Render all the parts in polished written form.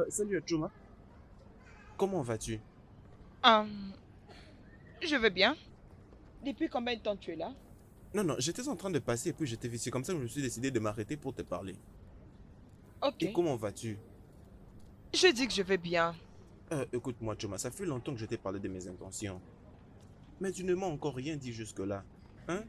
Salut Chuma, comment vas-tu? Hum, je veux bien. Depuis combien de temps tu es là? Non, non, j'étais en train de passer et puis j'étais vite. C'est comme ça que je me suis décidé de m'arrêter pour te parler. Ok. Et comment vas-tu? Je dis que je vais bien. Écoute-moi Chuma, ça fait longtemps que je t'ai parlé de mes intentions. Mais tu ne m'as encore rien dit jusque-là. Hein?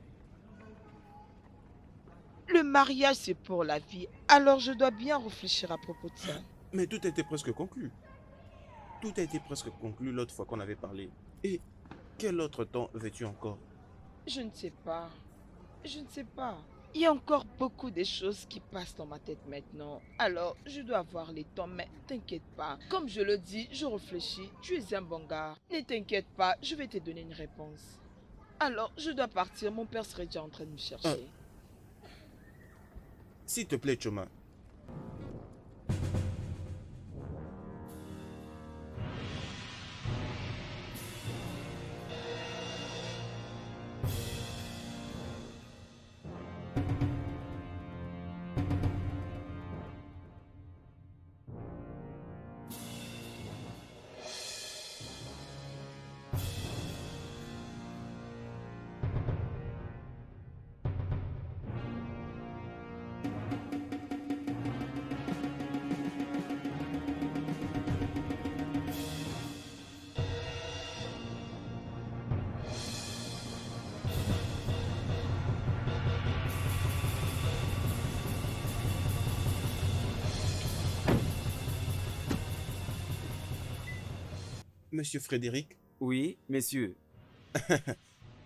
Le mariage, c'est pour la vie. Alors je dois bien réfléchir à propos de ça. Mais tout était presque conclu. Tout a été presque conclu l'autre fois qu'on avait parlé. Et quel autre temps veux-tu encore? Je ne sais pas. Je ne sais pas. Il y a encore beaucoup de choses qui passent dans ma tête maintenant. Alors, je dois avoir les temps, mais t'inquiète pas. Comme je le dis, je réfléchis. Tu es un bon gars. Ne t'inquiète pas, je vais te donner une réponse. Alors, je dois partir. Mon père serait déjà en train de me Euh, chercher. S'il te plaît Chuma, Monsieur Frédéric, Oui, monsieur.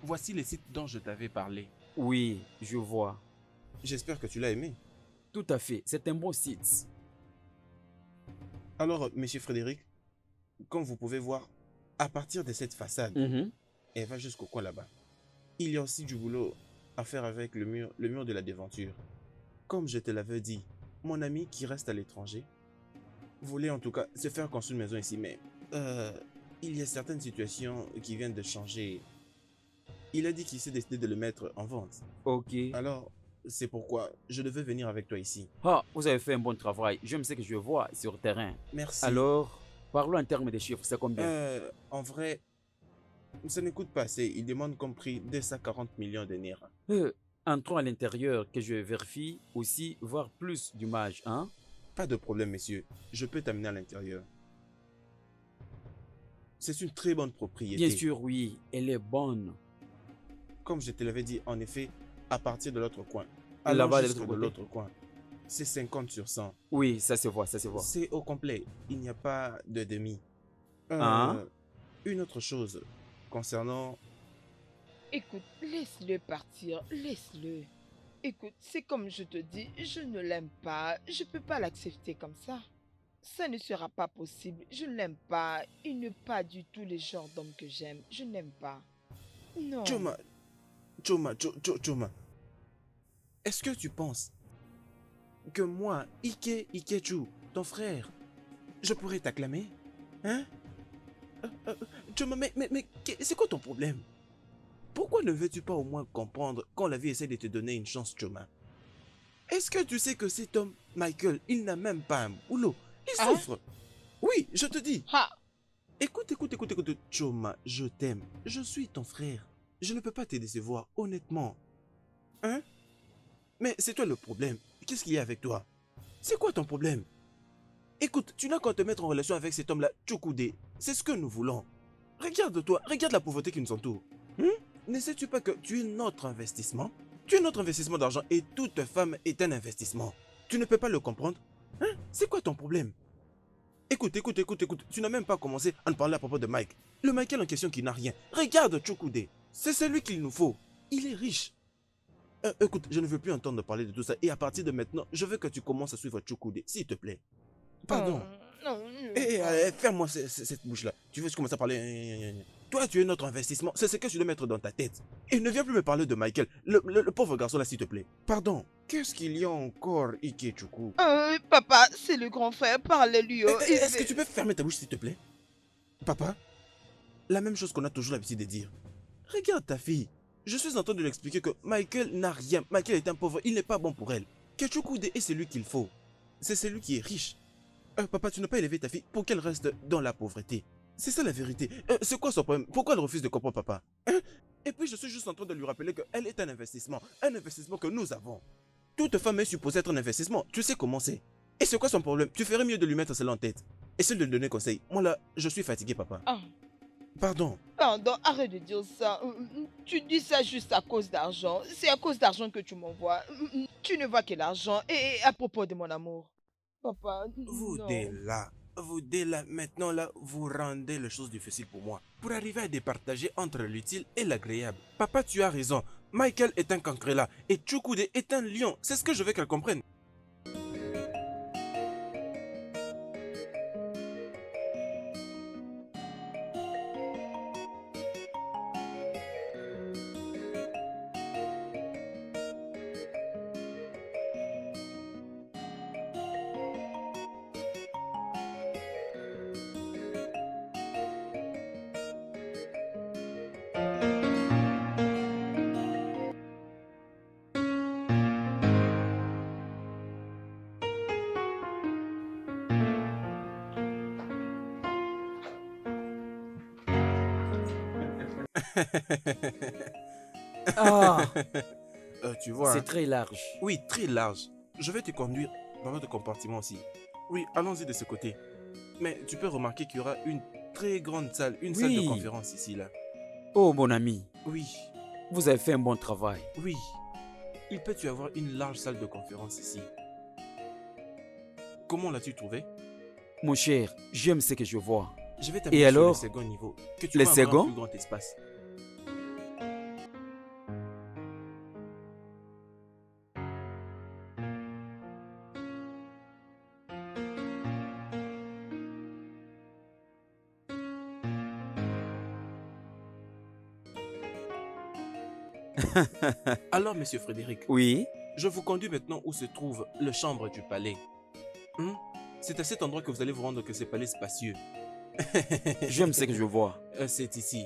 voici les sites dont je t'avais parlé. Oui, je vois. J'espère que tu l'as aimé. Tout à fait. C'est un bon site. Alors, monsieur Frédéric, comme vous pouvez voir, à partir de cette façade, Mhm. elle va jusqu'au coin là-bas. Il y a aussi du boulot à faire avec le mur de la devanture. Comme je te l'avais dit, mon ami qui reste à l'étranger voulait en tout cas se faire construire une maison ici, mais euh, il y a certaines situations qui viennent de changer. Il a dit qu'il s'est décidé de le mettre en vente. Ok. Alors, c'est pourquoi je devais venir avec toi ici. Ah, vous avez fait un bon travail. J'aime ce que je vois sur le terrain. Merci. Alors, parlons en termes de chiffres. C'est combien? En vrai, ça ne coûte pas assez. Il demande comme prix 240 millions de Naira. Euh, Entrons à l'intérieur que je vérifie aussi, voir plus d'image, hein? Pas de problème, messieurs. Je peux t'amener à l'intérieur. C'est une très bonne Bien propriété. sûr, oui, elle est bonne. Comme je te l'avais dit, en effet, à partir de l'autre coin. Allons Là-bas de jusque l'autre de côté? l'autre coin. C'est 50 sur 100. Oui, ça se voit, ça se voit. C'est au complet. Il n'y a pas de demi. Hein? Euh, une autre chose concernant... Écoute, laisse-le partir, laisse-le. Écoute, c'est comme je te dis, je ne l'aime pas, je peux pas l'accepter comme ça. Ça ne sera pas possible, je ne l'aime pas, il n'est pas du tout le genre d'homme que j'aime, je n'aime pas. Non. Choma, Choma, est-ce que tu penses que moi, Ikechu, ton frère, je pourrais t'acclamer? Hein? Choma, mais c'est quoi ton problème? Pourquoi ne veux-tu pas au moins comprendre quand la vie essaie de te donner une chance, Choma? Est-ce que tu sais que cet homme, Michael, il n'a même pas un boulot? Il Hein? souffre. Oui, je te dis. Ha! Écoute, Choma, je t'aime. Je suis ton frère. Je ne peux pas te décevoir, honnêtement. Hein? Mais c'est toi le problème. Qu'est-ce qu'il y a avec toi? C'est quoi ton problème? Écoute, tu n'as qu'à te mettre en relation avec cet homme-là, Chukude. C'est ce que nous voulons. Regarde-toi, regarde la pauvreté qui nous entoure. Ne sais-tu pas que tu es notre investissement? Tu es notre investissement d'argent et toute femme est un investissement. Tu ne peux pas le comprendre? Hein? C'est quoi ton problème? Écoute. Tu n'as même pas commencé à nous parler à propos de Mike. Le Michael en question qui n'a rien. Regarde Chukude. C'est celui qu'il nous faut. Il est riche. Écoute, je ne veux plus entendre parler de tout ça. Et à partir de maintenant, je veux que tu commences à suivre Chukude, s'il te plaît. Oh, Pardon. non, Ferme-moi cette bouche-là. Tu veux que je commence à parler? Toi, tu es notre investissement. C'est ce que tu dois mettre dans ta tête. Et ne viens plus me parler de Michael. Le pauvre garçon là, s'il te plaît. Pardon. Qu'est-ce qu'il y a encore, Ikechuku? papa, c'est le grand frère, parle-lui, oh, Est-ce que tu peux fermer ta bouche, s'il te plaît? Papa, la même chose qu'on a toujours l'habitude de dire. Regarde ta fille. Je suis en train de lui expliquer que Michael n'a rien. Michael est un pauvre. Il n'est pas bon pour elle. Que Chukwude est celui qu'il faut. C'est celui qui est riche. Papa, tu n'as pas élevé ta fille pour qu'elle reste dans la pauvreté. C'est ça la vérité. C'est quoi son problème? Pourquoi elle refuse de comprendre, papa? Hein? Et puis je suis juste en train de lui rappeler qu'elle est un investissement que nous avons. Toute femme est supposée être un investissement, tu sais comment c'est. Et c'est quoi son problème? Tu ferais mieux de lui mettre cela en tête. Essaye de lui donner conseil. Moi là, je suis fatigué, papa. Ah, Pardon. pardon, arrête de dire ça. Tu dis ça juste à cause d'argent. C'est à cause d'argent que tu m'envoies. Tu ne vois que l'argent. Et à propos de mon amour. Papa, non. Vous dès là, maintenant là, vous rendez les choses difficiles pour moi. Pour arriver à départager entre l'utile et l'agréable. Papa, tu as raison. Michael est un cancrela et Chukwude est un lion. C'est ce que je veux qu'elle comprenne. Ah, Tu vois, c'est hein? très large. Oui, très large. Je vais te conduire dans notre compartiment aussi. Oui, allons-y de ce côté. Mais tu peux remarquer qu'il y aura une très grande salle, une salle de Oui. conférence ici, là. Oh, mon ami, Oui, vous avez fait un bon travail. oui. Il peut y avoir une large salle de conférence ici. Comment l'as-tu trouvé? Mon cher, j'aime ce que je vois. Je vais Et t'amener sur le alors, second niveau, que tu le vas avoir un second? plus grand espace. Alors, monsieur Frédéric, Oui, je vous conduis maintenant où se trouve le chambre du palais. Hmm? C'est à cet endroit que vous allez vous rendre que ce palais spacieux. j'aime ce que je vois. C'est ici.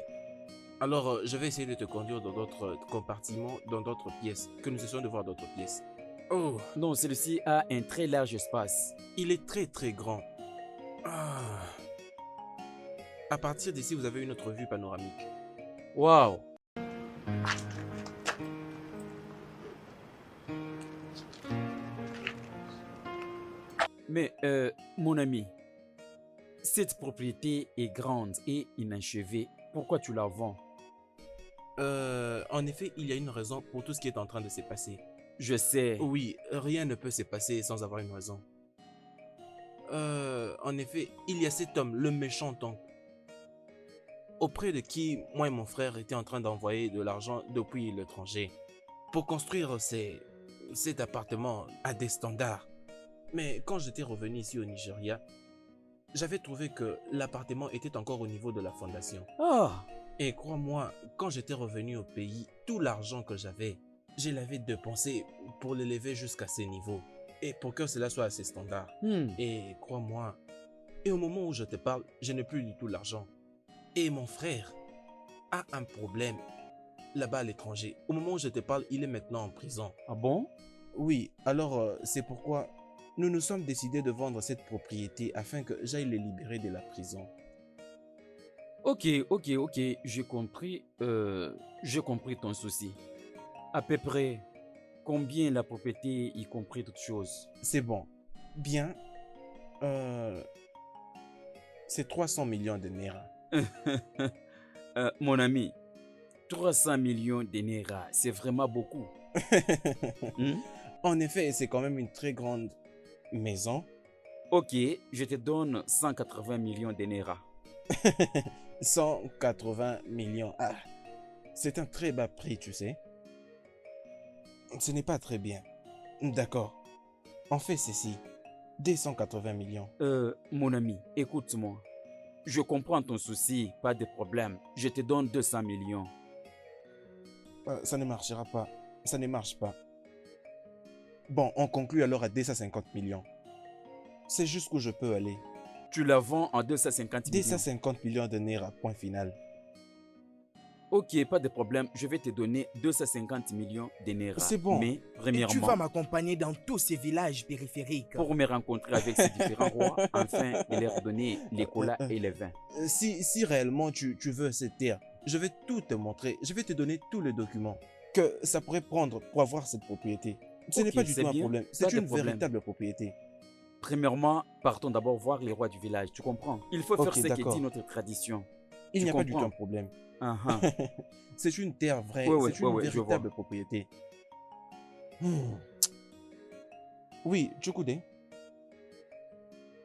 Alors, je vais essayer de te conduire dans d'autres compartiments, dans d'autres pièces, que nous essayons de voir d'autres pièces. Oh, Non, celui-ci a un très large espace. il est très très grand. Ah. À partir d'ici, vous avez une autre vue panoramique. Waouh! Mais, mon ami, cette propriété est grande et inachevée. Pourquoi tu la vends? En effet, il y a une raison pour tout ce qui est en train de se passer. Je sais. Oui, rien ne peut se passer sans avoir une raison. En effet, il y a cet homme, le méchant oncle, auprès de qui moi et mon frère étaient en train d'envoyer de l'argent depuis l'étranger pour construire cet appartement à des standards. Mais quand j'étais revenu ici au Nigeria, j'avais trouvé que l'appartement était encore au niveau de la fondation. Ah, Et crois-moi, quand j'étais revenu au pays, tout l'argent que j'avais, je l'avais dépensé pour l'élever jusqu'à ces niveaux. Et pour que cela soit à ces standards. Et crois-moi, et au moment où je te parle, je n'ai plus du tout l'argent. Et mon frère a un problème là-bas à l'étranger. Au moment où je te parle, il est maintenant en prison. Ah bon? Oui, alors c'est pourquoi nous nous sommes décidés de vendre cette propriété afin que j'aille les libérer de la prison. Ok, j'ai compris ton souci. À peu près, combien la propriété, y compris toutes choses? C'est bon. Bien. C'est 300 millions de naira. Mon ami, 300 millions de naira, c'est vraiment beaucoup. Hmm? En effet, c'est quand même une très grande maison. Ok, je te donne 180 millions de naira. 180 millions. Ah, c'est un très bas prix, tu sais. Ce n'est pas très bien. D'accord. On fait ceci. 280 millions. Mon ami, écoute-moi. Je comprends ton souci, pas de problème. Je te donne 200 millions. Ça ne marchera pas. Ça ne marche pas. Bon, on conclut alors à 250 millions. C'est jusqu'où je peux aller. Tu la vends en 250 millions. 250 millions de naira, point final. Ok, pas de problème, je vais te donner 250 millions de Naira. C'est bon. Mais, Et tu vas premièrement, m'accompagner dans tous ces villages périphériques. pour me rencontrer avec ces différents rois, afin de leur donner les colas et les vins. Si réellement tu veux cette terre, je vais tout te montrer. Je vais te donner tous les documents que ça pourrait prendre pour avoir cette propriété. Ce n'est Ok, pas du c'est tout un bien, problème. pas C'est de une problème. véritable propriété. Premièrement, partons d'abord voir les rois du village, tu comprends? Il faut faire Ok, ce que d'accord. dit notre tradition. Il Tu n'y a pas du tout comprends? un problème. Ah, ah. C'est une terre vraie. Ouais, C'est une je vois. véritable propriété. Hmm. Oui, Chukude.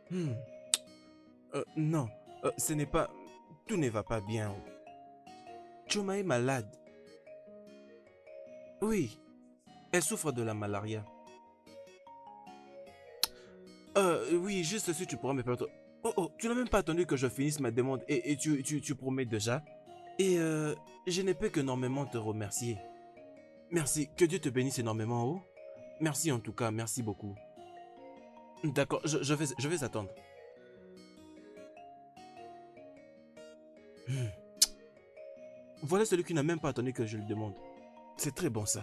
Hmm. Non, ce n'est pas... Tout ne va pas bien. Choma est malade. Oui, elle souffre de la malaria. Oui, juste si tu pourras me permettre... Oh, tu n'as même pas attendu que je finisse ma demande et tu promets déjà. Et je ne peux qu'énormément te remercier. Merci, que Dieu te bénisse énormément. Oh. Merci en tout cas, merci beaucoup. D'accord, je vais attendre. Hmm. Voilà celui qui n'a même pas attendu que je lui demande. C'est très bon ça.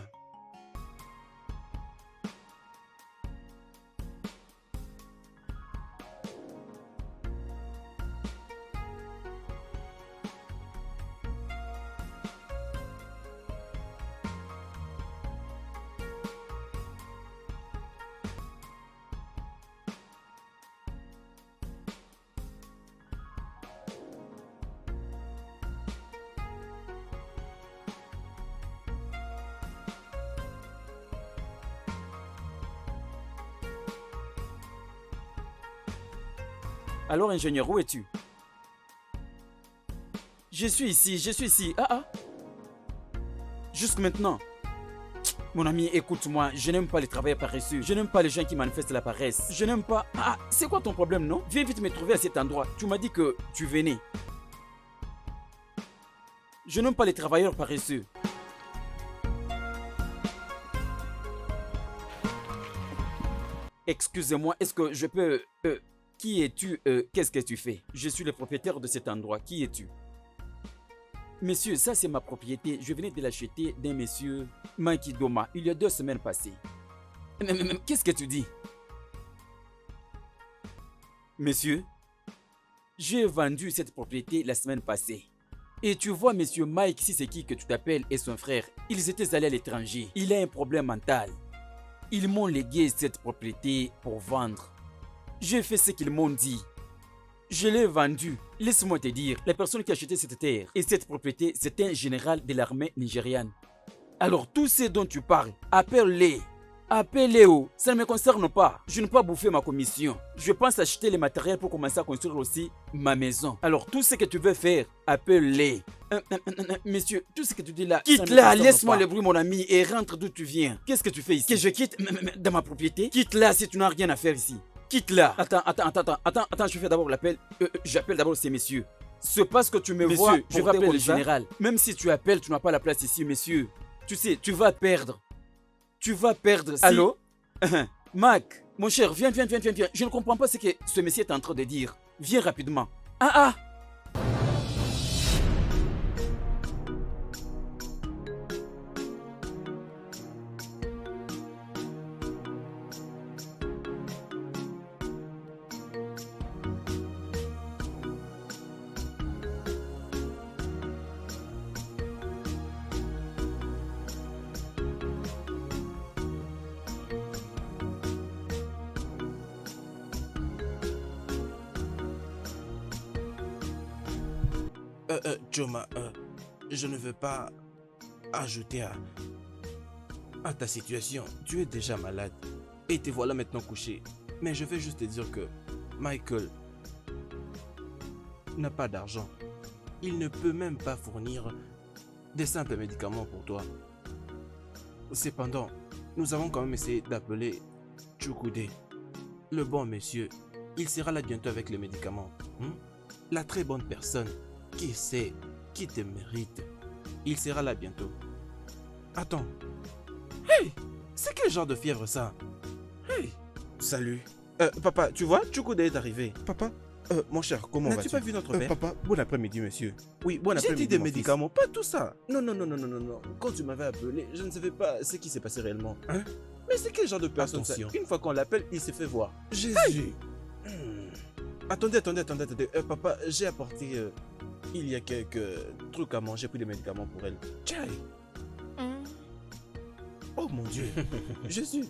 Alors, ingénieur, où es-tu? Je suis ici. Ah. Jusque maintenant. Mon ami, écoute-moi, je n'aime pas les travailleurs paresseux. Je n'aime pas les gens qui manifestent la paresse. Je n'aime pas... Ah, c'est quoi ton problème, non? Viens vite me trouver à cet endroit. Tu m'as dit que tu venais. Je n'aime pas les travailleurs paresseux. Excusez-moi, est-ce que je peux... qui es-tu? Qu'est-ce que tu fais? Je suis le propriétaire de cet endroit. Qui es-tu? Monsieur, ça c'est ma propriété. Je venais de l'acheter d'un monsieur Mankidoma il y a 2 semaines passées. Mais, qu'est-ce que tu dis? Monsieur, j'ai vendu cette propriété la semaine passée. Et tu vois, monsieur Mike, si c'est qui que tu t'appelles, et son frère, ils étaient allés à l'étranger. Il a un problème mental. Ils m'ont légué cette propriété pour vendre. J'ai fait ce qu'ils m'ont dit. Je l'ai vendu. Laisse-moi te dire, la personne qui a acheté cette terre et cette propriété, c'est un général de l'armée nigériane. Alors, tous ceux dont tu parles, appelle-les. Appelle-les, ça ne me concerne pas. Je ne peux pas bouffer ma commission. Je pense acheter les matériels pour commencer à construire aussi ma maison. Alors, tout ce que tu veux faire, appelle-les. Monsieur, tout ce que tu dis là... Quitte là, laisse-moi le bruit, mon ami, et rentre d'où tu viens. Qu'est-ce que tu fais ici? Que je quitte dans ma propriété? Quitte là si tu n'as rien à faire ici. Quitte là. Attends, je fais d'abord l'appel. J'appelle d'abord ces messieurs. C'est parce que tu me vois, je vais appeler le général. Même si tu appelles, tu n'as pas la place ici, messieurs. Tu sais, tu vas perdre. Tu vas perdre. Si... Allô? Mac, mon cher, viens. Je ne comprends pas ce que ce monsieur est en train de dire. Viens rapidement. Ah! Choma, je ne veux pas ajouter à ta situation. Tu es déjà malade et te voilà maintenant couché. Mais je vais juste te dire que Michael n'a pas d'argent. Il ne peut même pas fournir des simples médicaments pour toi. Cependant, nous avons quand même essayé d'appeler Chukude, le bon monsieur. Il sera là bientôt avec les médicaments. La très bonne personne qui sait, qui te mérite. Il sera là bientôt. Attends. Hey, c'est quel genre de fièvre ça? Hey, salut. Papa, tu vois, Chukude est arrivé. Papa, Mon cher, comment vas-tu? N'as-tu pas vu notre père? Papa, bon après-midi, monsieur. Oui, bon J'ai après-midi, dit des mon fils. médicaments, pas tout ça. Non, non, non, non, non, non, non. Quand tu m'avais appelé, je ne savais pas ce qui s'est passé réellement. Hein? Mais c'est quel genre de personne ça? Attention. Une fois qu'on l'appelle, il s'est fait voir. Jésus. Attendez. Papa, j'ai apporté il y a quelques trucs à manger, pris des médicaments pour elle. Tchai. Oh mon Dieu. Jésus.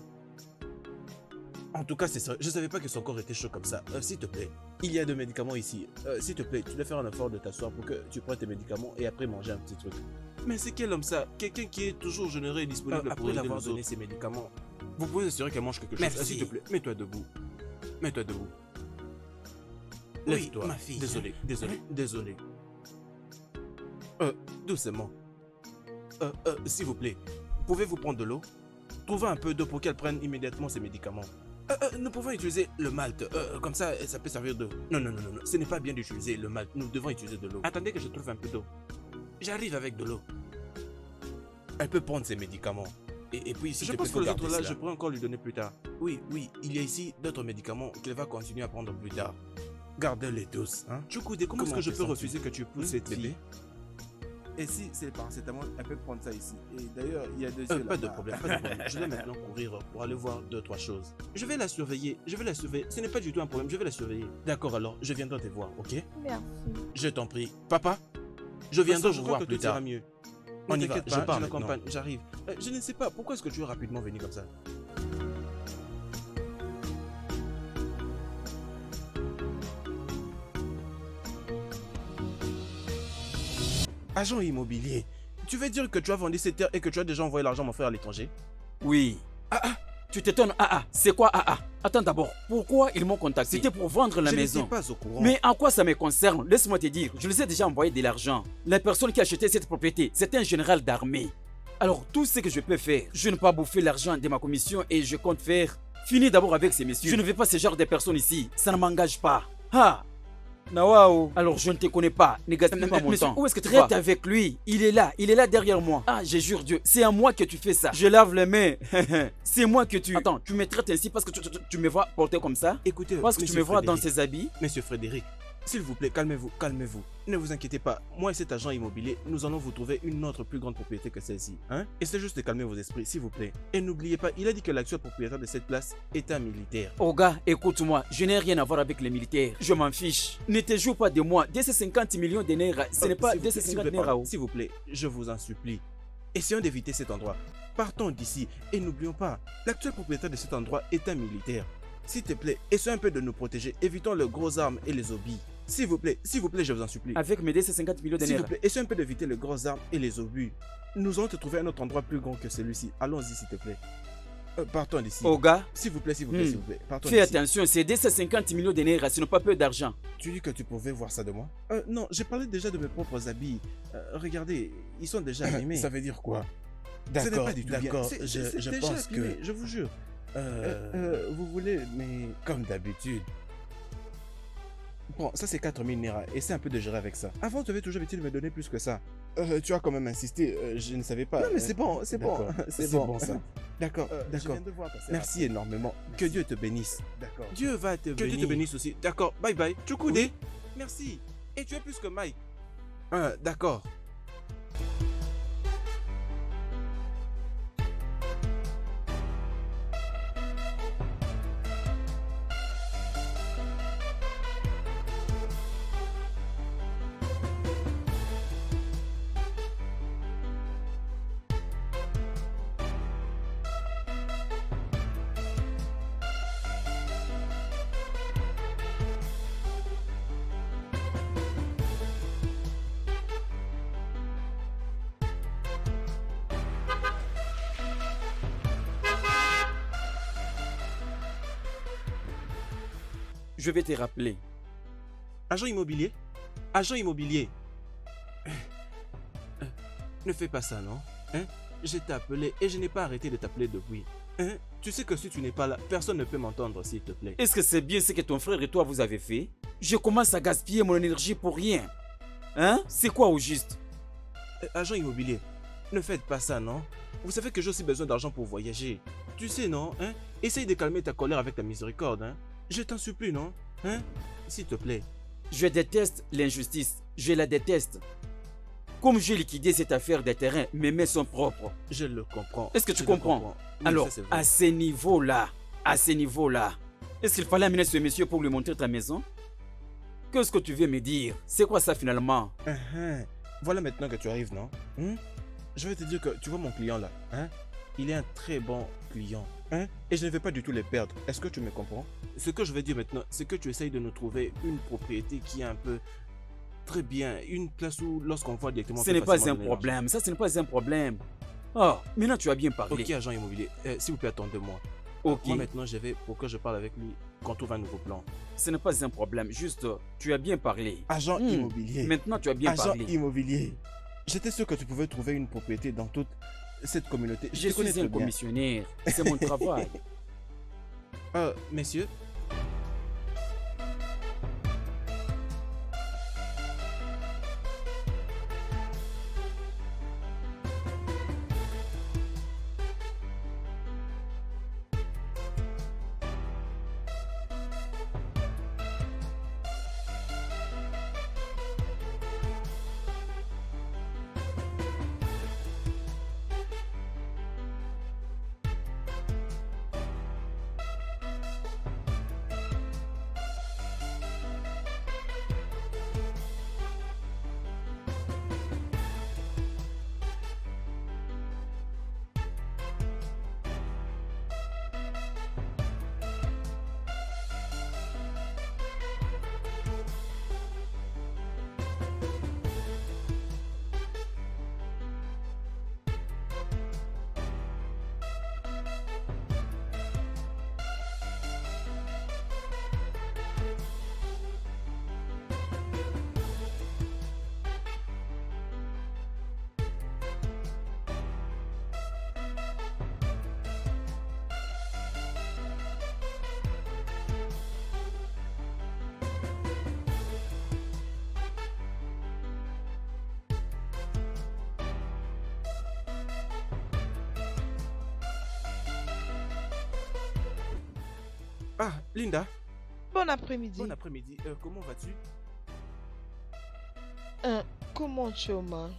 En tout cas, c'est ça. Je savais pas que son corps était chaud comme ça. S'il te plaît, il y a des médicaments ici. S'il te plaît, tu dois faire un effort de t'asseoir pour que tu prennes tes médicaments et après manger un petit truc. Mais c'est quel homme ça? Quelqu'un qui est toujours généreux et disponible pour après aider l'avoir nous donné autres. Ses médicaments. Vous pouvez assurer qu'elle mange quelque chose. Merci. S'il te plaît, mets-toi debout. Mets-toi debout. Oui, Lève-toi. ma fille. Désolé. Doucement. S'il vous plaît, pouvez-vous prendre de l'eau? Trouvez un peu d'eau pour qu'elle prenne immédiatement ses médicaments. Nous pouvons utiliser le malt. Comme ça peut servir d'eau. Non. Ce n'est pas bien d'utiliser le malt. Nous devons utiliser de l'eau. Attendez que je trouve un peu d'eau. J'arrive avec de l'eau. Elle peut prendre ses médicaments. Et puis, si Je je pense pense que que les autres autres là, là, je pourrais encore lui donner plus tard. Oui, il y a ici d'autres médicaments qu'elle va continuer à prendre plus tard. Gardez-les tous. Hein? Chukoude, comment est-ce Comment que je te peux sens-tu? refuser que tu épouses cette bébé? fille? Et si c'est le paracétamol, elle peut prendre ça ici. Et d'ailleurs, il y a deux yeux Pas de là-bas. problème, pas de problème. Je vais maintenant courir pour aller voir 2-3 choses. Je vais la surveiller. Ce n'est pas du tout un problème, je vais la surveiller. D'accord, alors, je viendrai te voir, ok? Merci. Je t'en prie. Papa, je viendrai je vous crois voir que plus tout ira tard. mieux. On Ne y va, t'inquiète je pas, pars je maintenant. l'accompagne. J'arrive. Je ne sais pas, pourquoi est-ce que tu es rapidement venu comme ça? Agent immobilier, tu veux dire que tu as vendu cette terre et que tu as déjà envoyé l'argent à mon frère à l'étranger? Oui. Tu t'étonnes. C'est quoi Attends d'abord. Pourquoi ils m'ont contacté? C'était pour vendre la Je maison. n'étais pas au courant. Mais en quoi ça me concerne? Laisse-moi te dire, je les ai déjà envoyé de l'argent. La personne qui a acheté cette propriété, c'était un général d'armée. Alors tout ce que je peux faire, je ne peux pas bouffer l'argent de ma commission et je compte faire. Finis d'abord avec ces messieurs. Je ne veux pas ce genre de personnes ici. Ça ne m'engage pas. Nawao. Alors je ne te connais pas. Ne gaspille pas mon Monsieur, temps. où est-ce que tu vas? Traite avec lui. Il est là derrière moi. Je jure Dieu, c'est à moi que tu fais ça. Je lave les mains. C'est moi que tu... Attends, tu me traites ainsi parce que tu me vois porter comme ça? Écoutez, Parce que tu monsieur me vois dans Frédéric. ces habits? Monsieur Frédéric, s'il vous plaît, calmez-vous. Ne vous inquiétez pas. Moi et cet agent immobilier, nous allons vous trouver une autre plus grande propriété que celle-ci. Hein? Essayez juste de calmer vos esprits, s'il vous plaît. Et n'oubliez pas, il a dit que l'actuel propriétaire de cette place est un militaire. Oh gars, écoute-moi, je n'ai rien à voir avec les militaires. Je m'en fiche. Ne te joue pas de moi. 250 millions de naira, ce n'est pas S'il vous plaît, 250 naira. S'il vous plaît, je vous en supplie. Essayons d'éviter cet endroit. Partons d'ici et n'oublions pas, l'actuel propriétaire de cet endroit est un militaire. S'il te plaît, essayons un peu de nous protéger. Évitons les grosses armes et les obus. S'il vous plaît, je vous en supplie. Avec mes 250 millions de S'il vous naira. plaît, essayons un peu d'éviter les grosses armes et les obus. Nous allons te trouver un autre endroit plus grand que celui-ci. Allons-y, s'il te plaît. Partons d'ici. Oh gars, S'il vous plaît, partons fais d'ici. attention, c'est 250 millions de naira, ce n'est pas peu d'argent. Tu dis que tu pouvais voir ça de moi? Non, j'ai parlé déjà de mes propres habits. Regardez, ils sont déjà animés. Ça veut dire quoi? Ce n'est D'accord, pas du tout bien. d'accord. C'est Je déjà pense abîmé, que... je vous jure. vous voulez, mais... Comme d'habitude. Bon, ça c'est 4000 naira. Essaie un peu de gérer avec ça. Avant, tu avais toujours l'habitude de me donner plus que ça. tu as quand même insisté, je ne savais pas. Non, mais c'est bon, c'est bon. D'accord. C'est C'est bon. bon, ça. D'accord, Je d'accord. viens de voir passer Merci la- énormément. Que Dieu te bénisse. D'accord. Dieu va te bénir. Que Dieu te bénisse aussi. D'accord, bye bye. Chukwude. Oui. Merci. Et tu es plus que Mike. D'accord. Je vais te rappeler. Agent immobilier. Agent immobilier. Ne fais pas ça, non? Hein? Je t'ai appelé et je n'ai pas arrêté de t'appeler depuis. Hein? Tu sais que si tu n'es pas là, personne ne peut m'entendre, s'il te plaît. Est-ce que c'est bien ce que ton frère et toi vous avez fait? Je commence à gaspiller mon énergie pour rien. Hein? C'est quoi au juste? Agent immobilier, ne faites pas ça, non? Vous savez que j'ai aussi besoin d'argent pour voyager. Tu sais, non? Hein? Essaye de calmer ta colère avec ta miséricorde, hein? Je t'en supplie, non? Hein? s'il te plaît. Je déteste l'injustice. Je la déteste. Comme j'ai liquidé cette affaire des terrains, mes mains sont propres. Je le comprends. Est-ce que tu Je le comprends? Oui, Alors, ça, c'est vrai. à ce niveau-là, est-ce qu'il fallait amener ce monsieur pour lui montrer ta maison? Qu'est-ce que tu veux me dire? C'est quoi ça finalement? Voilà maintenant que tu arrives, non? Je vais te dire que tu vois mon client là, hein? Il est un très bon client, hein? Et je ne vais pas du tout les perdre. Est-ce que tu me comprends? Ce que je veux dire maintenant, c'est que tu essayes de nous trouver une propriété qui est un peu très bien, une place où lorsqu'on voit directement. Ce n'est pas un problème, ça ce n'est pas un problème. Oh, maintenant tu as bien parlé. Ok, agent immobilier, s'il vous plaît, attendez-moi. Ok, Moi maintenant, je vais pour que je parle avec lui, qu'on trouve un nouveau plan. ce n'est pas un problème, juste tu as bien parlé. Agent immobilier. Maintenant tu as bien Agent parlé. immobilier. J'étais sûr que tu pouvais trouver une propriété dans toute cette communauté. Je te connais suis un très bien. commissionnaire, c'est mon travail. Messieurs, Linda, Bon après-midi. bon après-midi. Comment vas-tu? Comment Choma?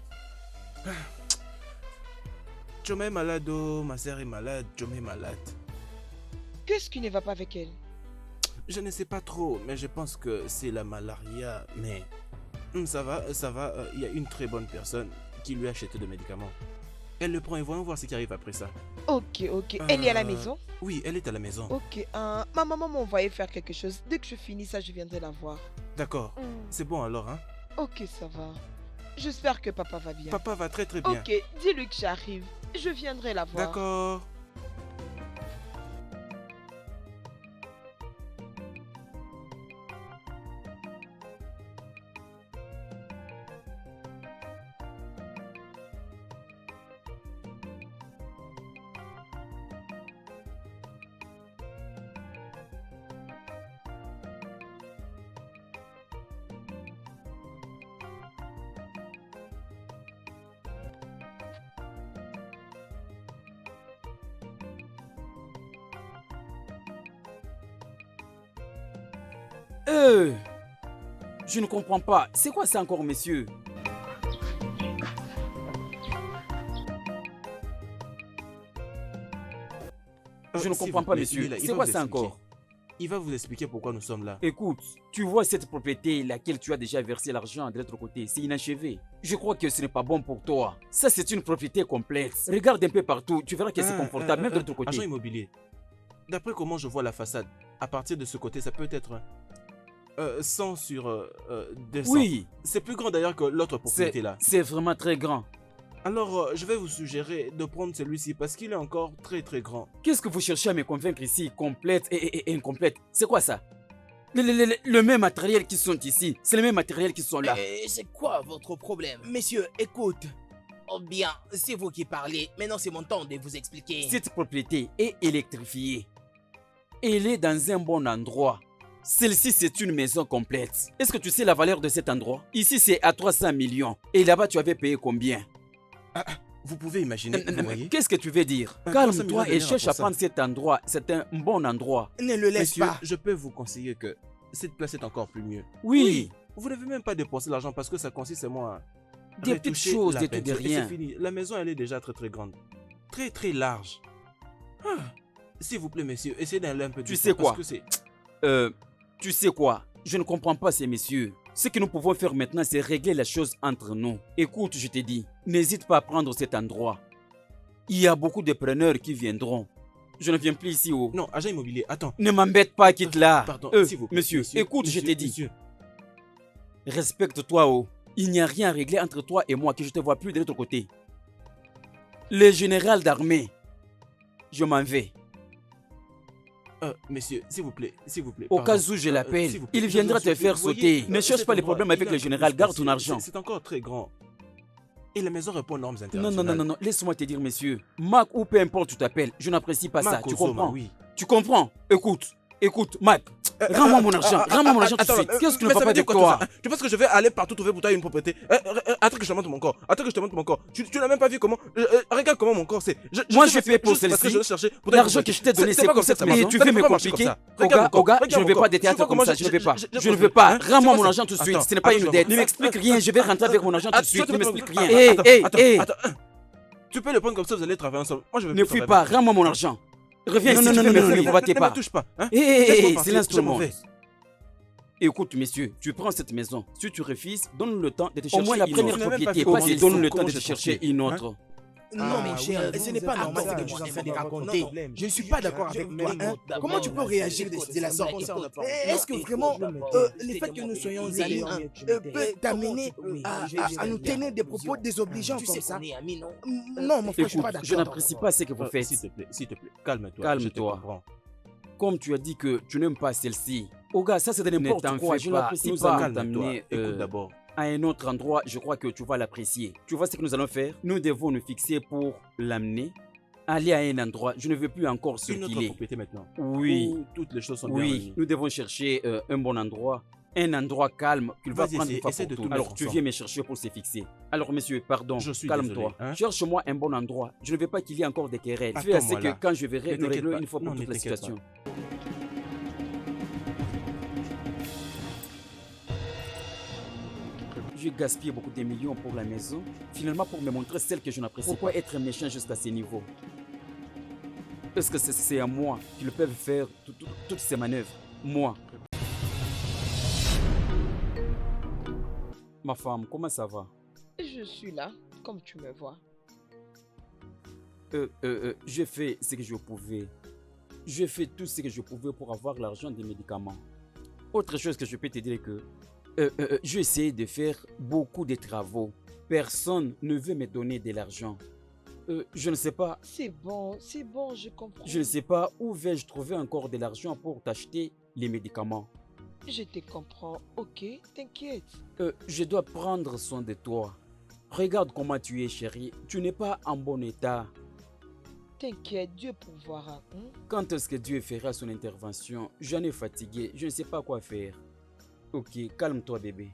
Choma est malade, oh, ma sœur est malade, Choma est malade. Qu'est-ce qui ne va pas avec elle? Je ne sais pas trop, mais je pense que c'est la malaria. Mais ça va. Il y a une très bonne personne qui lui a acheté des médicaments. Elle le prend et voyons voir ce qui arrive après ça. Ok. Elle est à la maison? Oui, elle est à la maison. Ok. Ma maman m'a envoyé faire quelque chose. Dès que je finis ça, je viendrai la voir. D'accord. C'est bon alors, hein? Ok, ça va. J'espère que papa va bien. Papa va très très bien. Ok, dis-lui que j'arrive. Je viendrai la voir. D'accord. Je ne comprends pas. C'est quoi ça encore, monsieur? Je ne s'il comprends vous pas, plaît, monsieur. il est là, il C'est va quoi vous ça expliquer. encore? Il va vous expliquer pourquoi nous sommes là. Écoute, tu vois cette propriété laquelle tu as déjà versé l'argent de l'autre côté, c'est inachevé. Je crois que ce n'est pas bon pour toi. Ça, c'est une propriété complète. Regarde un peu partout, tu verras que c'est confortable, même de l'autre côté. Agent immobilier, d'après comment je vois la façade, à partir de ce côté, ça peut être 100 sur 200. Oui, C'est plus grand d'ailleurs que l'autre propriété là. c'est vraiment très grand. Alors, je vais vous suggérer de prendre celui-ci parce qu'il est encore très très grand. Qu'est-ce que vous cherchez à me convaincre ici, complète et incomplète? C'est quoi ça? Le même matériel qui sont ici, c'est le même matériel qui sont là. C'est quoi votre problème? Messieurs, écoute. Oh bien, c'est vous qui parlez. Maintenant, c'est mon temps de vous expliquer. Cette propriété est électrifiée. Elle est dans un bon endroit. Celle-ci, c'est une maison complète. Est-ce que tu sais la valeur de cet endroit? Ici, c'est à 300 millions. Et là-bas, tu avais payé combien? Vous pouvez imaginer, vous voyez? Qu'est-ce que tu veux dire? 300 millions Calme-toi de et liens cherche à pour ça. prendre cet endroit. C'est un bon endroit. Ne le laisse Monsieur, pas. je peux vous conseiller que cette place est encore plus mieux. Oui, Vous n'avez même pas dépensé l'argent parce que ça consiste seulement à des petites retoucher choses, la des trucs de peinture et c'est rien. fini. La maison, elle est déjà très très grande. Très très large. Ah, s'il vous plaît, messieurs, essayez d'aller un peu Tu du sais fond, parce quoi? que c'est... Tu sais quoi? Je ne comprends pas ces messieurs. Ce que nous pouvons faire maintenant, c'est régler la chose entre nous. Écoute, je te dis, n'hésite pas à prendre cet endroit. Il y a beaucoup de preneurs qui viendront. Je ne viens plus ici. Oh. Non, agent immobilier, attends. Ne m'embête pas, quitte là. Pardon, s'il vous plaît. Monsieur, écoute, je monsieur, t'ai dit. monsieur. Respecte-toi, oh. Il n'y a rien à régler entre toi et moi que je ne te vois plus de l'autre côté. Le général d'armée, je m'en vais. Messieurs, s'il vous plaît, Au pardon. cas où je l'appelle, S'il vous plaît, il viendra te faire vous voyez, sauter. Ne cherche cet pas les endroit, problèmes avec il est le un peu général, plus garde ton spacieux. argent. C'est encore très grand. Et la maison répond aux normes Non, internationales. non, non, non, non, laisse-moi te dire, monsieur. Mac ou peu importe tu t'appelles, je n'apprécie pas ça, Marc tu Ozoma, comprends? oui. Tu comprends? Écoute, Mac, rends-moi mon argent, rends-moi mon argent tout de suite. Qu'est-ce que ne mais va ça pas veut dire avec quoi, tout toi? ça, hein? Tu penses que je vais aller partout trouver pour toi une propriété? Attends que je te montre mon corps. Tu n'as même pas vu comment. Regarde comment mon corps c'est. Moi, je fais pour parce que je celle-ci. veux chercher pour toi une L'argent que propriété. je t'ai donné, c'est pas comme comme ça. ça, Et maison. tu Ça veux ne me peut pas marcher compliquer? comme ça. Regarde mon corps, Oga, je regarde ne veux mon pas de corps. théâtre Tu vois comme comment ça, je ne veux pas. je Je ne profite, veux pas. hein? Rends-moi C'est mon quoi argent tout de ça? suite. Ce n'est pas Attends, une je dette. vais Ne prendre. m'explique rien, je vais rentrer avec mon argent tout de suite. Attends, Ne m'explique attends, rien. attends, Hé, attends. Tu peux le prendre comme ça, vous allez travailler ensemble. Moi, je veux ne plus fuis travailler pas, avec rends-moi mon argent. Reviens toi. ici, tu peux me fuir, ne me battez Ne pas. me touche pas. Hein? Hé, Laisse-moi partir, silence tout je le m'en monde. vais. Écoute, monsieur, tu prends cette maison. Si tu refuses, donne-nous le temps de te Au chercher moins la une première autre propriété, propriété. comment Pas il donne faut, le temps de comment te je chercher construis, une hein? autre. Non, mon cher, ce n'est pas normal ce que tu es en train de raconter. Je ne suis pas d'accord avec toi. Hein. Comment tu peux réagir de la sorte? Est-ce que vraiment le fait que nous soyons amis peut t'amener à nous tenir des propos désobligeants comme ça? Non, mon frère, je ne suis pas Écoute, je d'accord. n'apprécie pas ce que vous faites. S'il te plaît, calme-toi. Calme-toi. je te comprends. Comme tu as dit que tu n'aimes pas celle-ci. Oh gars, ça c'est de n'importe t'en quoi. fais Je pas. l'apprécie Nous pas. allons T'amener calme-toi. Écoute d'abord. à un autre endroit, je crois que tu vas l'apprécier. Tu vois ce que nous allons faire? Nous devons nous fixer pour l'amener. Aller à un endroit. Je ne veux plus encore Une autre circuler. propriété maintenant. Oui, Où toutes les choses sont bien oui. réunies. Nous devons chercher un bon endroit. Un endroit calme qu'il va Vas-y, prendre une fois essaie pour de tout. tout Alors mettre tu ensemble. viens me chercher pour se fixer. Alors monsieur, pardon, Je suis calme-toi. désolé, hein. Cherche-moi un bon endroit. Je ne veux pas qu'il y ait encore des querelles. Fais Attends-moi assez que là. quand je verrai, Ne nous t'inquiète réglons pas. une fois pour Non, toute ne la t'inquiète situation. J'ai gaspillé beaucoup de millions pour la maison, finalement pour me montrer celle que je n'apprécie. Pourquoi être méchant jusqu'à ce niveau? Est-ce que c'est à moi qu'ils peuvent faire toutes ces manœuvres? Moi. Ma femme, comment ça va? Je suis là, comme tu me vois. J'ai fait ce que je pouvais. J'ai fait tout ce que je pouvais pour avoir l'argent des médicaments. Autre chose que je peux te dire est que j'ai essayé de faire beaucoup de travaux. Personne ne veut me donner de l'argent. Je ne sais pas, C'est bon, je comprends. je ne sais pas où vais-je trouver encore de l'argent pour t'acheter les médicaments. Je te comprends, ok, t'inquiète. Je dois prendre soin de toi. Regarde comment tu es, chérie. Tu n'es pas en bon état. T'inquiète, Dieu pourvoira. Hein? Quand est-ce que Dieu fera son intervention? J'en ai fatigué, je ne sais pas quoi faire. Ok, calme-toi bébé.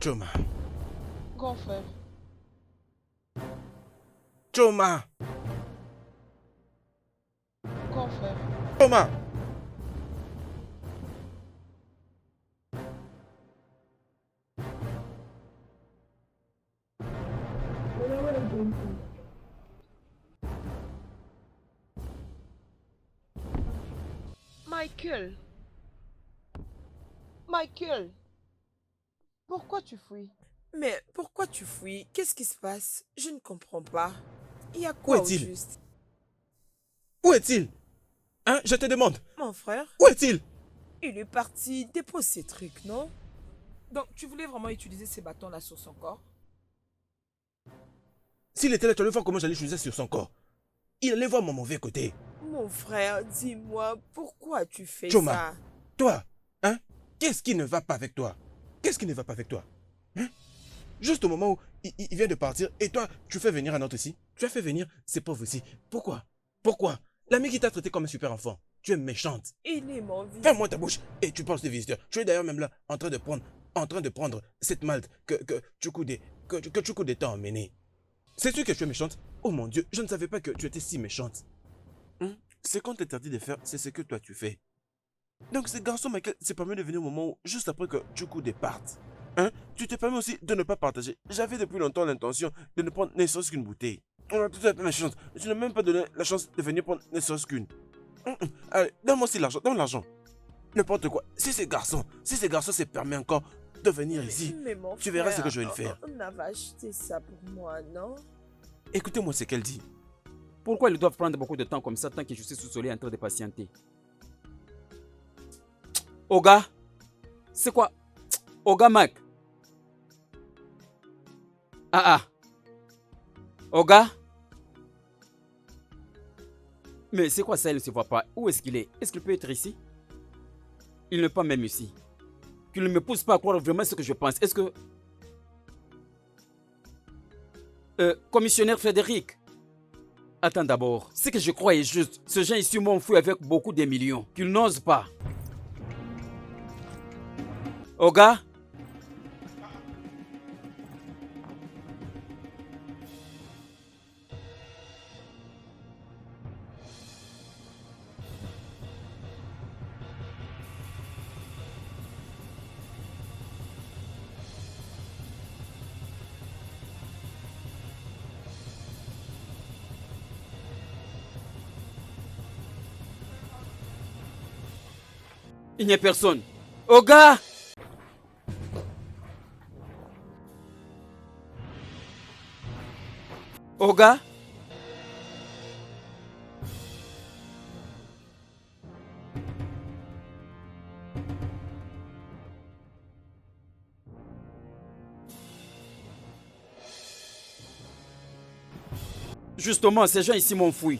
Choma. Grand frère, Choma. grand frère, Choma. Michael. Michael. Pourquoi tu fuis? Mais pourquoi tu fuis? Qu'est-ce qui se passe? Je ne comprends pas. Il y a Où quoi au est-il? juste? Où est-il? Hein? Je te demande. Mon frère, Où est-il? il est parti déposer ses trucs, non? Donc, tu voulais vraiment utiliser ces bâtons-là sur son corps? S'il était là, tu allais voir comment j'allais utiliser sur son corps. Il allait voir mon mauvais côté. Mon frère, dis-moi, pourquoi tu fais Choma. ça? Toi, hein? Qu'est-ce qui ne va pas avec toi? Qu'est-ce qui ne va pas avec toi? Hein? Juste au moment où il vient de partir et toi, tu fais venir un autre ici. Tu as fait venir ces pauvres ici. Pourquoi? Pourquoi? L'ami qui t'a traité comme un super enfant. Tu es méchante. Il est mon vie. Ferme-moi ta bouche. Et tu parles de visiteurs. Tu es d'ailleurs même là en train de prendre cette malte que Chukwude t'a emmenée. Sais-tu que tu es méchante? Oh mon Dieu, je ne savais pas que tu étais si méchante. Ce qu'on t'interdit de faire, c'est ce que toi tu fais. Donc ce garçon Michael s'est permis de venir au moment où, juste après que Chukwude parte. Tu te permets aussi de ne pas partager. J'avais depuis longtemps l'intention de ne prendre ne serait-ce qu'une bouteille. On a tout à fait méchante. Tu n'as même pas donné la chance de venir prendre ne serait-ce qu'une. Allez, donne-moi aussi l'argent, donne l'argent. N'importe quoi. Si ces garçons se permet encore de venir ici, Mais mon tu verras ce frère, que je vais lui faire. On avait acheté ça pour moi, non? Écoutez-moi ce qu'elle dit. Pourquoi ils doivent prendre beaucoup de temps comme ça tant que je suis sous soleil en train de patienter? Oga? C'est quoi? Oga Mac? Ah. Oga? Mais c'est quoi ça, il ne se voit pas? Où est-ce qu'il est? Est-ce qu'il peut être ici? Il n'est pas même ici. Qu'il ne me pousse pas à croire vraiment ce que je pense. Est-ce que... commissionnaire Frédéric? Attends d'abord. Ce que je crois est juste. Ce gens ici m'ont fui avec beaucoup de millions. Qu'ils n'osent pas. Oga? Il n'y a personne. Oga! Oga? Justement, ces gens ici m'ont fui.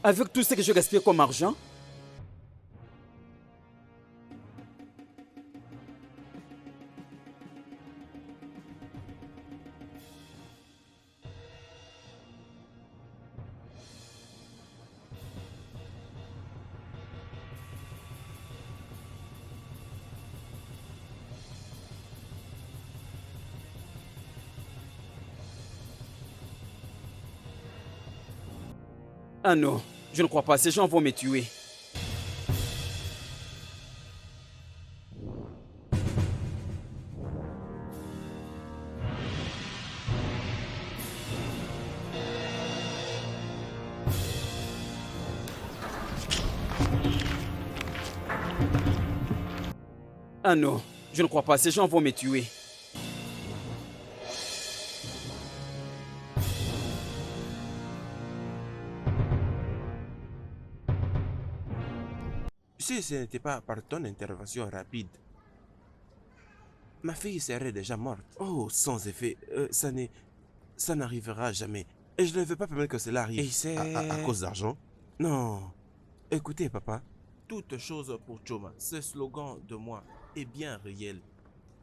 Avec tout ce que je gaspille comme argent. Ah non, je ne crois pas, ces gens vont me tuer. Ah non, je ne crois pas, ces gens vont me tuer. Si ce n'était pas par ton intervention rapide, ma fille serait déjà morte. Oh, sans effet, ça n'arrivera jamais. Et je ne veux pas permettre que cela arrive. Et c'est... À cause d'argent? Non. Écoutez, papa, toute chose pour Choma. Ce slogan de moi est bien réel.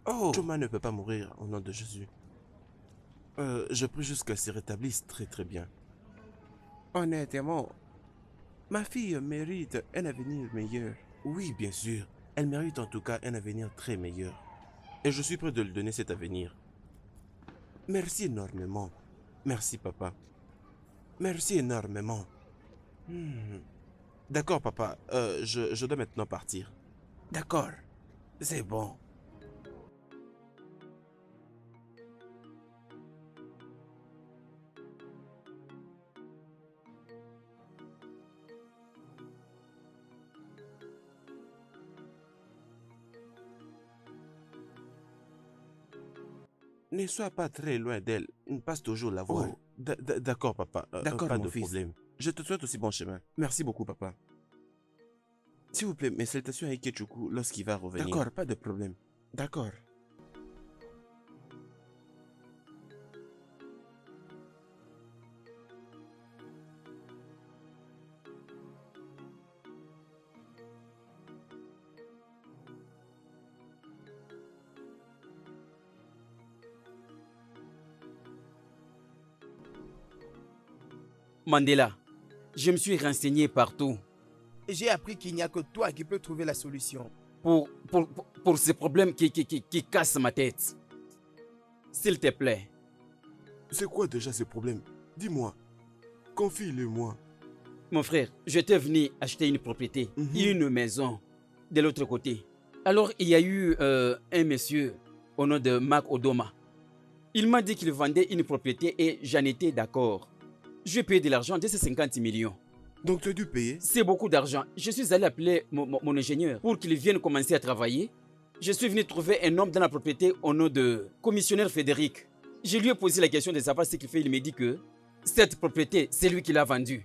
Oh. Choma ne peut pas mourir au nom de Jésus. Je prie juste qu'elle se rétablisse très très bien. Honnêtement, ma fille mérite un avenir meilleur. Oui, bien sûr. Elle mérite en tout cas un avenir très meilleur. Et je suis prêt de lui donner cet avenir. Merci énormément. Merci, papa. Merci énormément. D'accord, papa. Je dois maintenant partir. D'accord. C'est bon. Ne sois pas très loin d'elle. Passe toujours la voie. Oh, d'accord, papa. D'accord, pas de problème. Je te souhaite aussi bon chemin. Merci beaucoup, papa. S'il vous plaît, mes salutations à Ikechukwu lorsqu'il va revenir. D'accord, pas de problème. D'accord. Mandela, Je me suis renseigné partout J'ai appris qu'il n'y a que toi qui peux trouver la solution. pour ces problèmes qui cassent ma tête. S'il te plaît. C'est quoi déjà ce problème? Dis-moi. Confie-le-moi. Mon frère, j'étais venu acheter une propriété, une maison de l'autre côté. Alors, il y a eu un monsieur au nom de Mark Odoma. Il m'a dit qu'il vendait une propriété et j'en étais d'accord. Je payé de l'argent, 250 millions. Donc tu as dû payer? C'est beaucoup d'argent. Je suis allé appeler mon ingénieur pour qu'il vienne commencer à travailler. Je suis venu trouver un homme dans la propriété au nom de commissionnaire Frédéric. Je lui ai posé la question de savoir ce qu'il fait. Il m'a dit que cette propriété, c'est lui qui l'a vendue.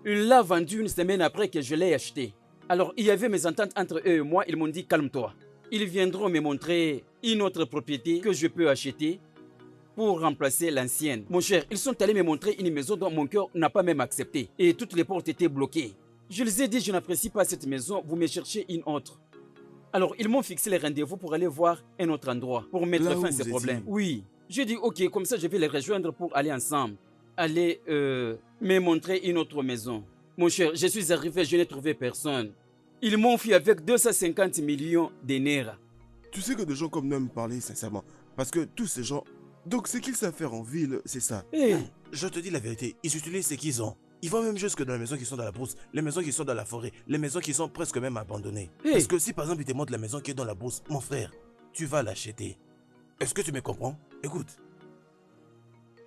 Il l'a vendue une semaine après que je l'ai achetée. Alors, il y avait mes ententes entre eux et moi. Ils m'ont dit, calme-toi. Ils viendront me montrer une autre propriété que je peux acheter pour remplacer l'ancienne. Mon cher, ils sont allés me montrer une maison dont mon cœur n'a pas même accepté. Et toutes les portes étaient bloquées. Je les ai dit, je n'apprécie pas cette maison, vous me cherchez une autre. Alors, ils m'ont fixé les rendez-vous pour aller voir un autre endroit, pour mettre Là où fin à ces vous problèmes. étiez. Oui. J'ai dit, ok, comme ça, je vais les rejoindre pour aller ensemble. Aller me montrer une autre maison. Mon cher, je suis arrivé, je n'ai trouvé personne. Ils m'ont fui avec 250 millions de naira. Tu sais que des gens comme nous aiment parler sincèrement. Parce que tous ces gens... Donc ce qu'ils savent faire en ville, c'est ça. Hey, Je te dis la vérité, ils utilisent ce qu'ils ont. Ils vont même jusque dans les maisons qui sont dans la brousse, les maisons qui sont dans la forêt, les maisons qui sont presque même abandonnées. Hey. Parce que si par exemple ils te montrent la maison qui est dans la brousse, mon frère, tu vas l'acheter. Est-ce que tu me comprends? Écoute.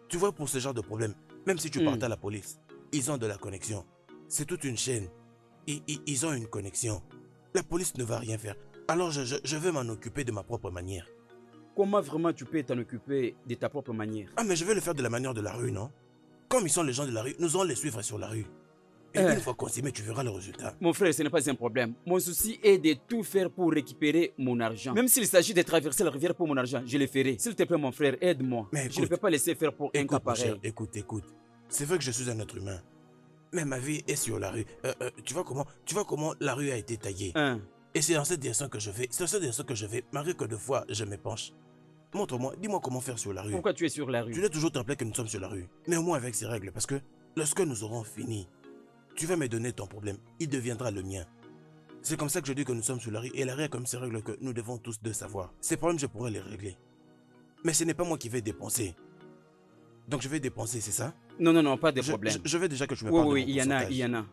Tu vois, pour ce genre de problème, même si tu partais à la police, ils ont de la connexion. C'est toute une chaîne. Ils ont une connexion. La police ne va rien faire. Alors je vais m'en occuper de ma propre manière. comment vraiment tu peux t'en occuper de ta propre manière? Ah mais je vais le faire de la manière de la rue, non? Comme ils sont les gens de la rue, nous allons les suivre sur la rue. Et une fois qu'on s'y met, tu verras le résultat. Mon frère, ce n'est pas un problème. Mon souci est de tout faire pour récupérer mon argent. Même s'il s'agit de traverser la rivière pour mon argent, je le ferai. S'il te plaît, mon frère, aide-moi. Mais Je ne écoute, peux pas laisser faire pour un cas Écoute, mon cher, pareil. écoute. C'est vrai que je suis un être humain. Mais ma vie est sur la rue. Tu vois comment la rue a été taillée. Hein. Et c'est dans cette direction que je vais. C'est dans cette direction que je vais. Malgré que deux fois, je me penche. Montre-moi, dis-moi comment faire sur la rue. Pourquoi tu es sur la Tu rue? dois toujours te rappeler que nous sommes sur la rue. Mais au moins avec ces règles. Parce que lorsque nous aurons fini, tu vas me donner ton problème. Il deviendra le mien. C'est comme ça que je dis que nous sommes sur la rue. Et la rue a comme ces règles que nous devons tous de savoir. Ces problèmes, je pourrais les régler. Mais ce n'est pas moi qui vais dépenser. Donc je vais dépenser, c'est ça? Non, pas de problème. Je veux déjà que tu me Oui, parles oui, de mon il y en a, pourcentage. il y en a.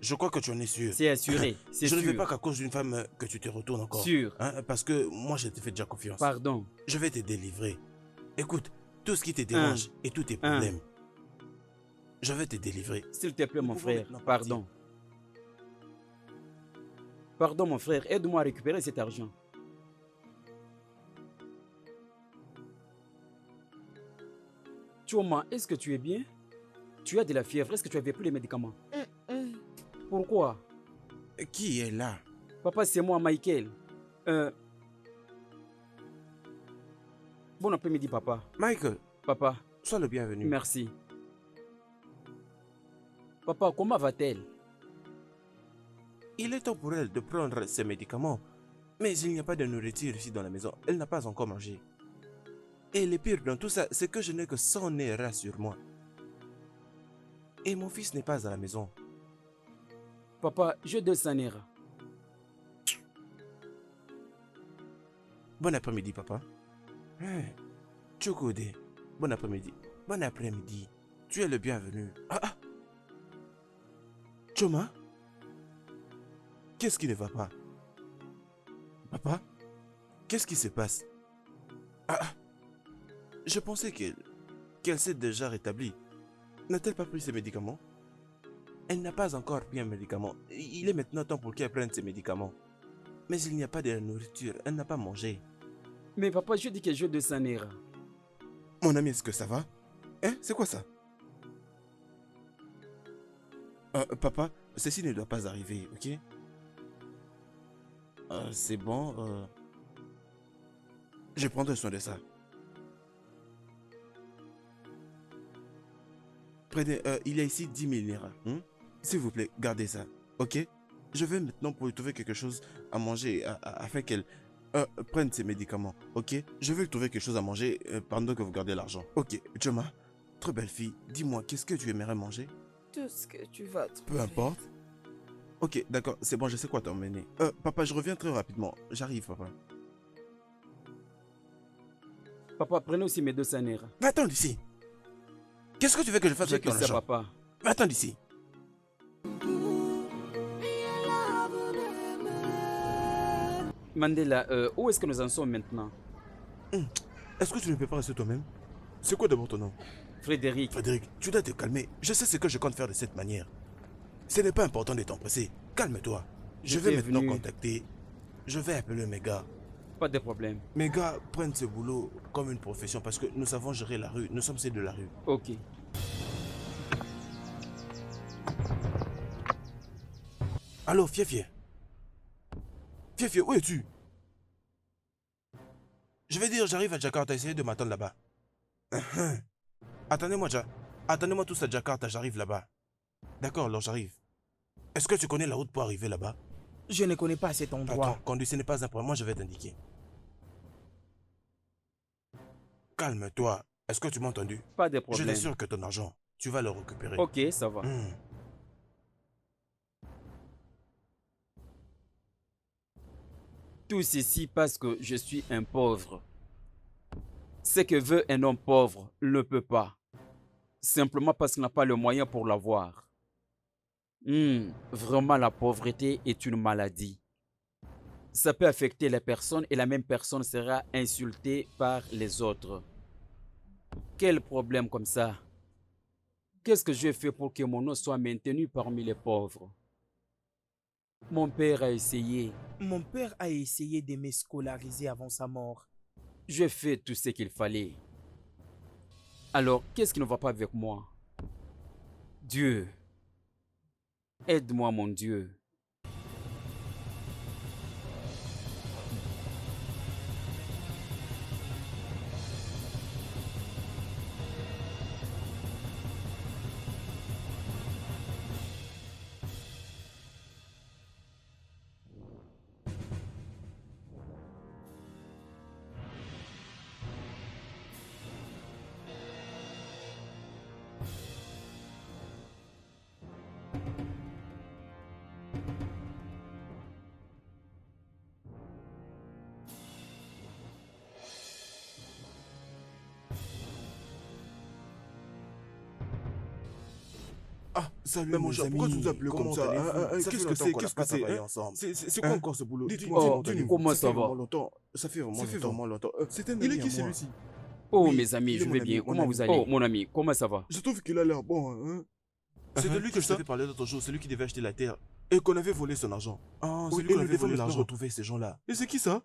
Je crois que tu en es sûr. C'est assuré, c'est Je ne veux sûr. pas qu'à cause d'une femme que tu te retournes encore. Sûr. Hein, parce que moi, je te fais déjà confiance. Pardon. Je vais te délivrer. Écoute, tout ce qui te dérange et tous tes problèmes, je vais te délivrer. S'il te plaît, Nous mon pouvons frère, maintenant partir. pardon. Pardon, mon frère, aide-moi à récupérer cet argent. Choma, est-ce que tu es bien? Tu as de la fièvre, est-ce que tu avais pris les médicaments? Pourquoi? Qui est là? Papa, c'est moi, Michael. Bon après-midi, papa. Michael, Papa, sois le bienvenu. merci. Papa, comment va-t-elle? Il est temps pour elle de prendre ses médicaments. Mais il n'y a pas de nourriture ici dans la maison. Elle n'a pas encore mangé. Et le pire dans tout ça, c'est que je n'ai que 100 naira sur moi. Et mon fils n'est pas à la maison. Papa, j'ai 200 naira. Bon après-midi, papa. Chokode, bon après-midi. Bon après-midi. Tu es le bienvenu. Ah. Choma? Qu'est-ce qui ne va pas? Papa? Qu'est-ce qui se passe? Je pensais qu'elle s'est déjà rétablie. N'a-t-elle pas pris ses médicaments? Elle n'a pas encore pris un médicament. Il est maintenant temps pour qu'elle prenne ses médicaments. Mais il n'y a pas de nourriture. Elle n'a pas mangé. Mais papa, je dis que j'ai 200 naira. Mon ami, est-ce que ça va? Hein? C'est quoi ça? Papa, ceci ne doit pas arriver, ok? C'est bon. Je prendrai soin de ça. Prenez, il y a ici 10 000 naira. S'il vous plaît, gardez ça, ok? Je vais maintenant pour lui trouver quelque chose à manger afin qu'elle prenne ses médicaments, ok? Je vais lui trouver quelque chose à manger pendant que vous gardez l'argent. Ok, Joma, très belle fille, dis-moi, qu'est-ce que tu aimerais manger? Tout ce que tu vas trouver. Peu importe. Ok, d'accord, c'est bon, je sais quoi t'emmener. Papa, je reviens très rapidement. J'arrive, papa. Papa, prenez aussi mes 200 naira. Va-t'en d'ici. Qu'est-ce que tu veux que je fasse J'ai avec que ton ça, argent? papa. Va-t'en d'ici. Mandela, où est-ce que nous en sommes maintenant? Est-ce que tu ne peux pas rester toi-même? C'est quoi d'abord ton nom? Frédéric, Frédéric, tu dois te calmer. Je sais ce que je compte faire de cette manière. Ce n'est pas important d'être empressé. Calme-toi. Je vais J'étais maintenant venu- contacter. Je vais appeler mes gars. pas de problème. Mes gars prennent ce boulot comme une profession parce que nous savons gérer la rue. Nous sommes ceux de la rue. Ok. Allô, Fiefie. Fiefie, où es-tu? Je vais dire, j'arrive à Jakarta, essayez de m'attendre là-bas. Attendez-moi, attendez-moi tous à Jakarta, j'arrive là-bas. D'accord, alors j'arrive. Est-ce que tu connais la route pour arriver là-bas? Je ne connais pas cet endroit. Attends, conduis, ce n'est pas un problème, moi je vais t'indiquer. Calme-toi. Est-ce que tu m'as entendu? Pas de Je problème. t'assure que ton argent, tu vas le récupérer. Ok, ça va. Tout ceci parce que je suis un pauvre. Ce que veut un homme pauvre ne peut pas. Simplement parce qu'il n'a pas le moyen pour l'avoir. Vraiment, la pauvreté est une maladie. Ça peut affecter les personnes et la même personne sera insultée par les autres. Quel problème comme ça? Qu'est-ce que je fais pour que mon nom soit maintenu parmi les pauvres? Mon père a essayé. Mon père a essayé de me scolariser avant sa mort. J'ai fait tout ce qu'il fallait. Alors, qu'est-ce qui ne va pas avec moi? Dieu, aide-moi, mon Dieu. Ah, salut Mais mon mes cher, amis. pourquoi tu nous appelles Comment comme ça, allez-vous? Ça fait Qu'est-ce que longtemps c'est? qu'on n'a Qu'est-ce pas que c'est? travaillé ensemble. C'est quoi Hein? encore ce boulot? Dites-moi, Oh, Dis-nous. comment Ça ça fait va? vraiment longtemps. Ça fait vraiment longtemps. C'est un Il ami est qui à moi. celui-ci? Oh, Oui, mes amis, il est je mon vais ami, bien. mon Comment ami. vous allez? Oh. Mon ami, comment ça va? Je trouve qu'il a l'air bon. Hein? C'est de lui que je t'avais parlé l'autre jour, celui qui devait acheter la terre et qu'on avait volé son argent. Ah, Oui, celui et qu'on nous avait devons volé maintenant l'argent. retrouver ces gens-là. Et c'est qui ça?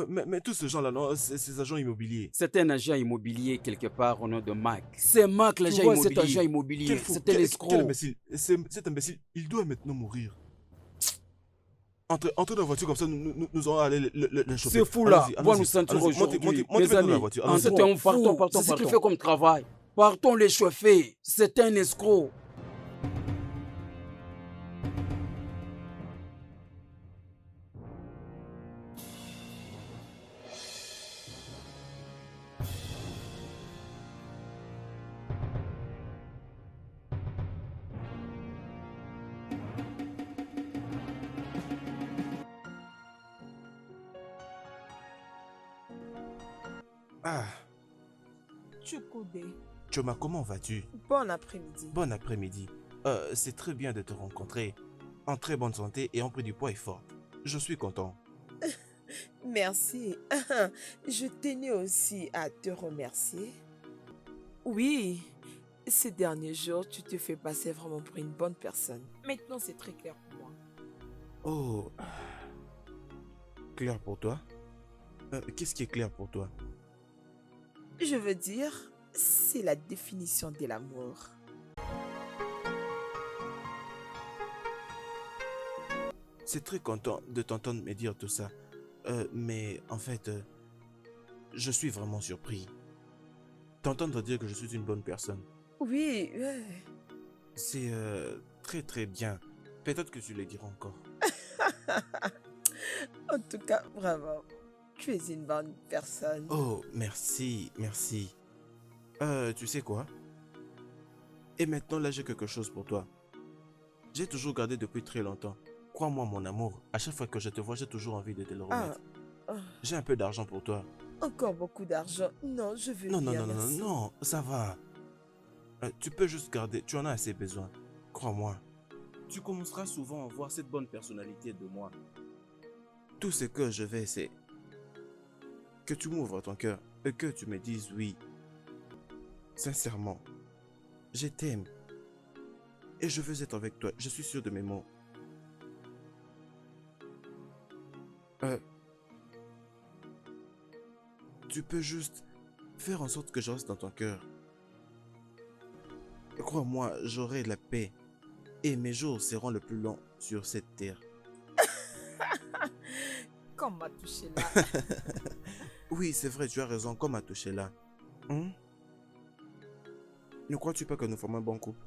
Mais tous ces gens-là, non, c'est ces agents immobiliers. C'est un agent immobilier quelque part au nom de Mac. C'est Mac l'agent vois, immobilier. cet agent immobilier. fou, C'est un quel escroc. imbécile. Cet imbécile, il doit maintenant mourir. Entrez dans la voiture comme ça, nous allons aller le choper. C'est fou là. Allons-y, Va allons-y, nous sentir allons-y, aujourd'hui. montez Mes maintenant dans la amis, voiture. c'est Allons-y. un fou. C'est ce qu'il fait comme travail. Partons les chauffer. C'est un escroc. Ah, Chukwude, Choma, comment vas-tu? bon après-midi. Bon après-midi. C'est très bien de te rencontrer. En très bonne santé et en pris du poids et fort. Je suis content. Merci. Je tenais aussi à te remercier. Oui, ces derniers jours, tu te fais passer vraiment pour une bonne personne. Maintenant, c'est très clair pour moi. Oh. Clair pour toi? Qu'est-ce qui est clair pour toi? Je veux dire, c'est la définition de l'amour. C'est très content de t'entendre me dire tout ça. Mais en fait, je suis vraiment surpris. T'entendre dire que je suis une bonne personne. Oui, ouais. C'est très très bien. Peut-être que tu le diras encore. En tout cas, vraiment, tu es une bonne personne. Oh, merci, merci. Tu sais quoi? Et maintenant, là, j'ai quelque chose pour toi. J'ai toujours gardé depuis très longtemps. Crois-moi, mon amour, à chaque fois que je te vois, j'ai toujours envie de te le Ah, remettre. ah, J'ai un peu d'argent pour toi. encore beaucoup d'argent. Non, je veux Non, non, bien, non, non, non, merci. non, ça va. Tu peux juste garder, tu en as assez besoin. Crois-moi. Tu commenceras souvent à voir cette bonne personnalité de moi. Tout ce que je veux, c'est que tu m'ouvres ton cœur et que tu me dises oui. Sincèrement, je t'aime. Et je veux être avec toi, je suis sûr de mes mots. Tu peux juste faire en sorte que je reste dans ton cœur. Crois-moi, j'aurai la paix. Et mes jours seront le plus longs sur cette terre. Comme m'a touché là. Oui, c'est vrai, tu as raison, comme à toucher là. Hein? Ne crois-tu pas que nous formons un bon couple?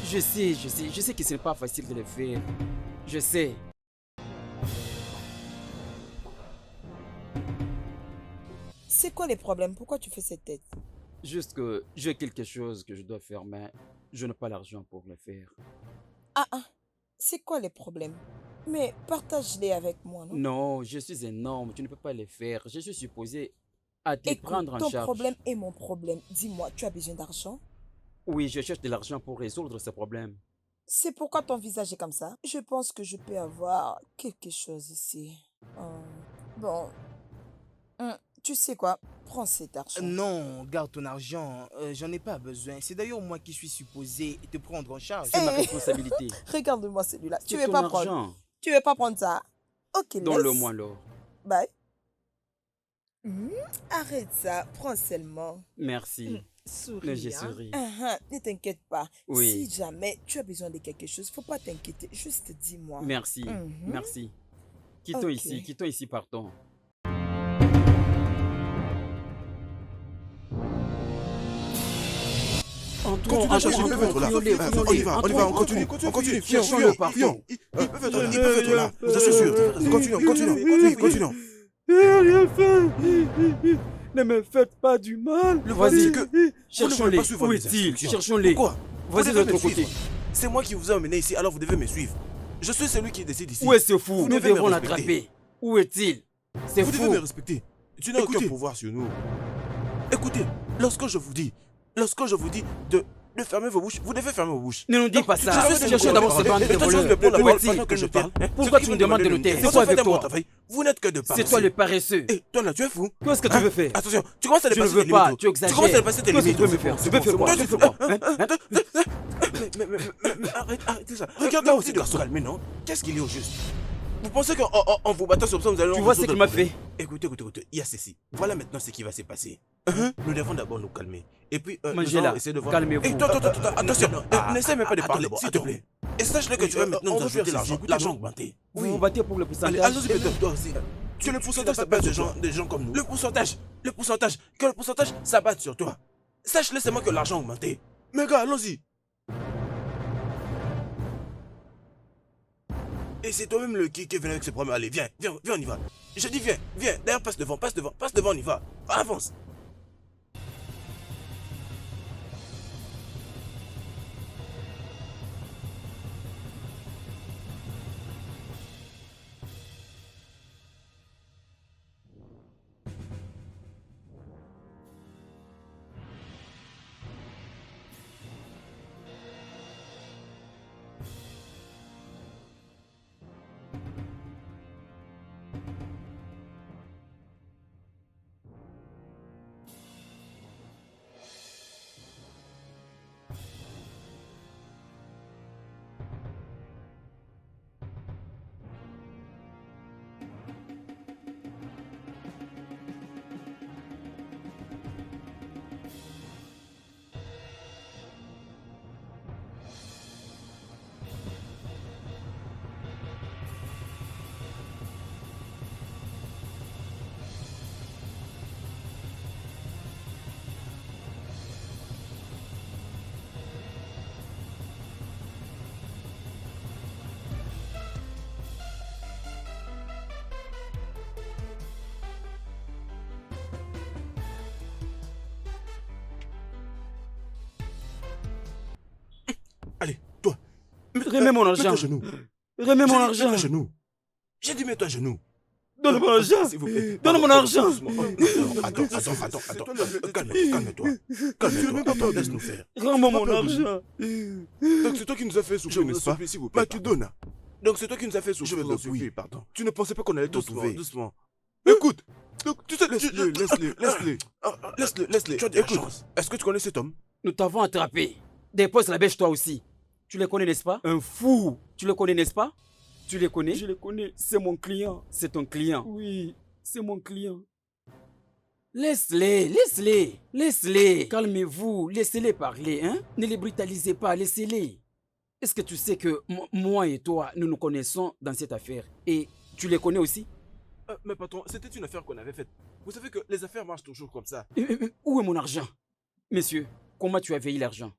Je sais que ce n'est pas facile de le faire. Je sais. C'est quoi les problèmes? Pourquoi tu fais cette tête? Juste que j'ai quelque chose que je dois faire, mais je n'ai pas l'argent pour le faire. Ah ah, c'est quoi les problèmes? Mais partage-les avec moi, non? Non, je suis un homme, tu ne peux pas le faire. Je suis supposé à te Écoute, prendre en ton charge. problème est mon problème. Dis-moi, tu as besoin d'argent? Oui, je cherche de l'argent pour résoudre ce problème. C'est pourquoi ton visage est comme ça? Je pense que je peux avoir quelque chose ici. Oh, bon, tu sais quoi? Prends cet argent. Non, garde ton argent. J'en ai pas besoin. C'est d'ailleurs moi qui suis supposé te prendre en charge. C'est ma Eh, responsabilité. regarde-moi celui-là. Tu C'est veux ton pas prendre? argent. Tu veux pas prendre ça? Ok, Donne-le-moi laisse. alors. Bye. Arrête ça. Prends seulement. Merci. Mais j'ai Souris, hein. souri. Ne t'inquiète pas. Oui. Si jamais tu as besoin de quelque chose, faut pas t'inquiéter. Juste dis-moi. Merci. Mhm. Merci. Quittons Ok. ici, partons. Continue, ils peuvent être là. On y va, on continue. Fillon, ils peuvent être là, je suis sûr. Continuons. Rien fait. Ne me faites pas du mal. Le voici Vas-y, que cherchons-les. pas suivre Où mes est-il? instructions. Cherchons-les. Pourquoi? Vas-y Vous de devez l'autre me côté. suivre. C'est moi qui vous ai emmené ici, alors vous devez me suivre. Je suis celui qui décide ici. Où est ce fou? Vous Nous devez me devons respecter. l'attraper. Où est-il? C'est Vous devez fou. me respecter. Tu n'as aucun Écoutez. pouvoir sur nous. Écoutez, lorsque je vous dis de fermer vos bouches, vous devez fermer vos bouches. Ne nous dis pas ça. Je suis Cherchons d'abord ce bande de voleurs. Où est-il? que je parle. Pourquoi tu nous demandes de nous taire? C'est quoi avec toi? Vous n'êtes que de parler. C'est toi le paresseux. Et toi là, tu es fou. Qu'est-ce que tu veux faire? Attention, tu commences à Je ne dépasser veux tes pas, limites. tu exagères. Tu commences à dépasser tes Qu'est-ce que limites. tu veux me faire? Tu veux faire quoi? Tu veux faire quoi? Hein? Mais arrêtez ça. Regarde là aussi, garçon. Calmez, non? Qu'est-ce qu'il y a au juste? Vous pensez qu'en vous battant sur ça, vous allez... Tu vois ce qu'il m'a fait? Écoutez, il y a ceci. Voilà maintenant ce qui va se passer. Nous devons d'abord nous calmer. Et puis, nous Mangez-la. allons essayer de voir... Calmez-vous. Et toi, attention. N'essaie même pas de parler, s'il te attends. plaît. Et sache-le que tu vas maintenant nous ajouter l'argent augmenté. Vous vous battez pour le pourcentage? Allons-y peut-être toi aussi. Que le pourcentage s'abatte sur des gens comme nous. Le pourcentage. Que le pourcentage s'abatte sur toi. Sache-le seulement que l'argent a augmenté. Mais gars, allons-y. Et c'est toi-même le qui est venu avec ce problème. Allez, viens, on y va. Je dis viens. D'ailleurs, passe devant, on y va. Avance. Remets mon argent. Mets-toi à genoux. Remets mon J'ai dit, argent. mets-toi à genoux. J'ai dit mets-toi à genoux. Donne mon argent. S'il vous plaît. Donne mon argent. Doucement. Attends. Calme-toi. Calme-toi. Laisse-nous faire. Rends-moi Pas mon peur, argent. Donc c'est toi qui nous as fait Je souffrir, me n'est-ce pas? supplie, s'il vous plaît. Makidona, Donc c'est toi qui nous as fait je souffrir. vais te donc supplie, oui, pardon. tu ne pensais pas qu'on allait te Doucement, sauver. doucement. Écoute, donc tu sais, laisse-le. Laisse-le. Tu as de la Écoute, chance. est-ce que tu connais cet homme? Nous t'avons attrapé. Dépose la bêche toi aussi. Tu les connais, n'est-ce pas? Un fou. Tu le connais, n'est-ce pas? Tu les connais? Je les connais. C'est mon client. C'est ton client. Oui, c'est mon client. Laisse-les. Calmez-vous. Laissez-les parler, hein? Ne les brutalisez pas. Laissez-les. Est-ce que tu sais que moi et toi, nous nous connaissons dans cette affaire? Et tu les connais aussi? Mais patron, c'était une affaire qu'on avait faite. Vous savez que les affaires marchent toujours comme ça. Où est mon argent? Monsieur, comment tu as veillé l'argent?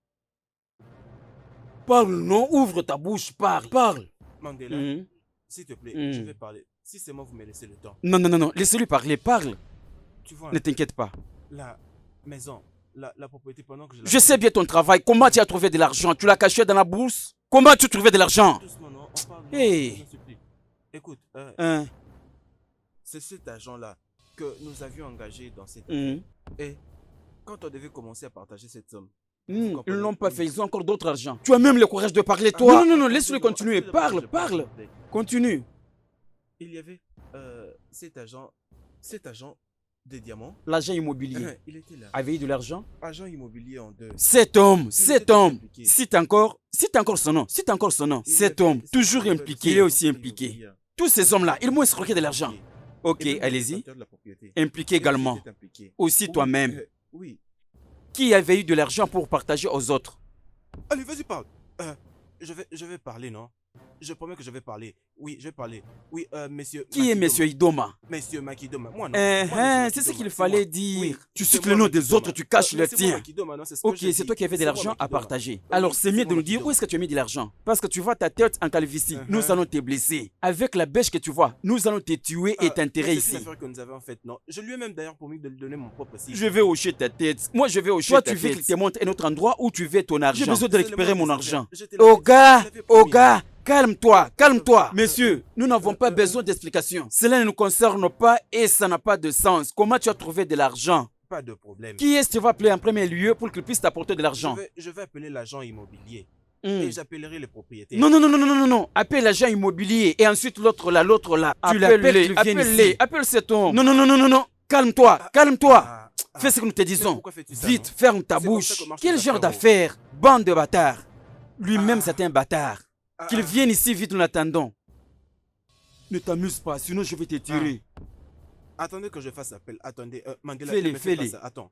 Parle, non? Ouvre ta bouche, parle. Mandela, Mhm. s'il te plaît, Mhm. je vais parler. Si c'est moi, vous me laissez le temps. Non. Laissez-lui parler, parle. Tu vois, Ne t'inquiète pas. la maison, la propriété pendant que je la Je sais bien ton travail. Comment tu as trouvé de l'argent? Tu l'as caché dans la bourse? Comment tu trouvais de l'argent? Doucement, non, on parle. Hey. Je vous supplie. Écoute, Hein? c'est cet agent-là que nous avions engagé dans cette... Mhm. Et quand on devait commencer à partager cette somme, Ils comprenez? ne l'ont pas fait, ils ont encore d'autres argent. Tu as même le courage de parler, toi. Non, laisse-le Attendez, continuer. attendez, je Parle. parle, s'il vous plaît. Continue. Il y avait cet agent des diamants. L'agent immobilier Il était là. avait eu de l'argent. Agent immobilier en deux. Cet homme. était impliqué. Cite encore son nom. Il Cet avait- homme, toujours il avait- impliqué. Il est aussi impliqué. immobilier. Tous ces hommes-là, ils m'ont escroqué de l'argent. Ok, Et même allez-y. le propriétaire de la propriété. Impliqué également. était impliqué. Aussi Oui, toi-même. Oui. Qui avait eu de l'argent pour partager aux autres? Allez, vas-y, parle. Je vais parler, non? Je promets que je vais parler. Oui, je vais parler. Oui, monsieur. Qui est Makidoma. monsieur Idoma? Monsieur Makidoma. Moi, non. Moi, monsieur C'est ce Makidoma, qu'il c'est fallait moi. dire. Oui, Tu c'est cites moi, le nom des Makidoma. autres, tu caches le Mais c'est moi, tien. Makidoma, non, c'est ce que Ok, j'ai c'est dit. toi qui avais de C'est moi, l'argent à Makidoma. partager. Oui, Alors c'est c'est mieux moi, de nous dire Makidoma. où est-ce que tu as mis de l'argent. Parce que tu vois ta tête en calvitie. Uh-huh. Nous allons te blesser. Avec la bêche que tu vois, nous allons te tuer et t'enterrer C'est une ici. affaire que nous avons faite, non? Je lui ai même d'ailleurs promis de lui donner mon propre site. Je vais hocher ta tête. Moi, je vais hocher ta tête. Toi, tu veux qu'il te montre un autre endroit où tu veux ton argent. J'ai besoin de récupérer mon argent. Au gars, calme-toi. Messieurs, nous n'avons pas besoin d'explications. Cela ne nous concerne pas et ça n'a pas de sens. Comment tu as trouvé de l'argent? Pas de problème. Qui est-ce que tu vas appeler en premier lieu pour qu'il puisse t'apporter de l'argent? Je vais appeler l'agent immobilier. Hmm. Et j'appellerai les propriétaires. Non. Appelle l'agent immobilier et ensuite l'autre là. Tu l'appelles, appelle cet homme. Non. Calme-toi. Fais ce que nous te disons. pourquoi fais-tu ça, Vite, non? ferme ta C'est comme bouche. ça que marchent Quel les genre affaires, d'affaire? Bande de bâtards. Lui-même, c'est un bâtard. Ah, Qu'il ah, vienne ici vite, nous l'attendons. Ne t'amuse pas, sinon je vais te tirer. Attendez que je fasse appel. Attendez, Mandela. Fais-les, ne me fais pas fais-les. ça. Attends.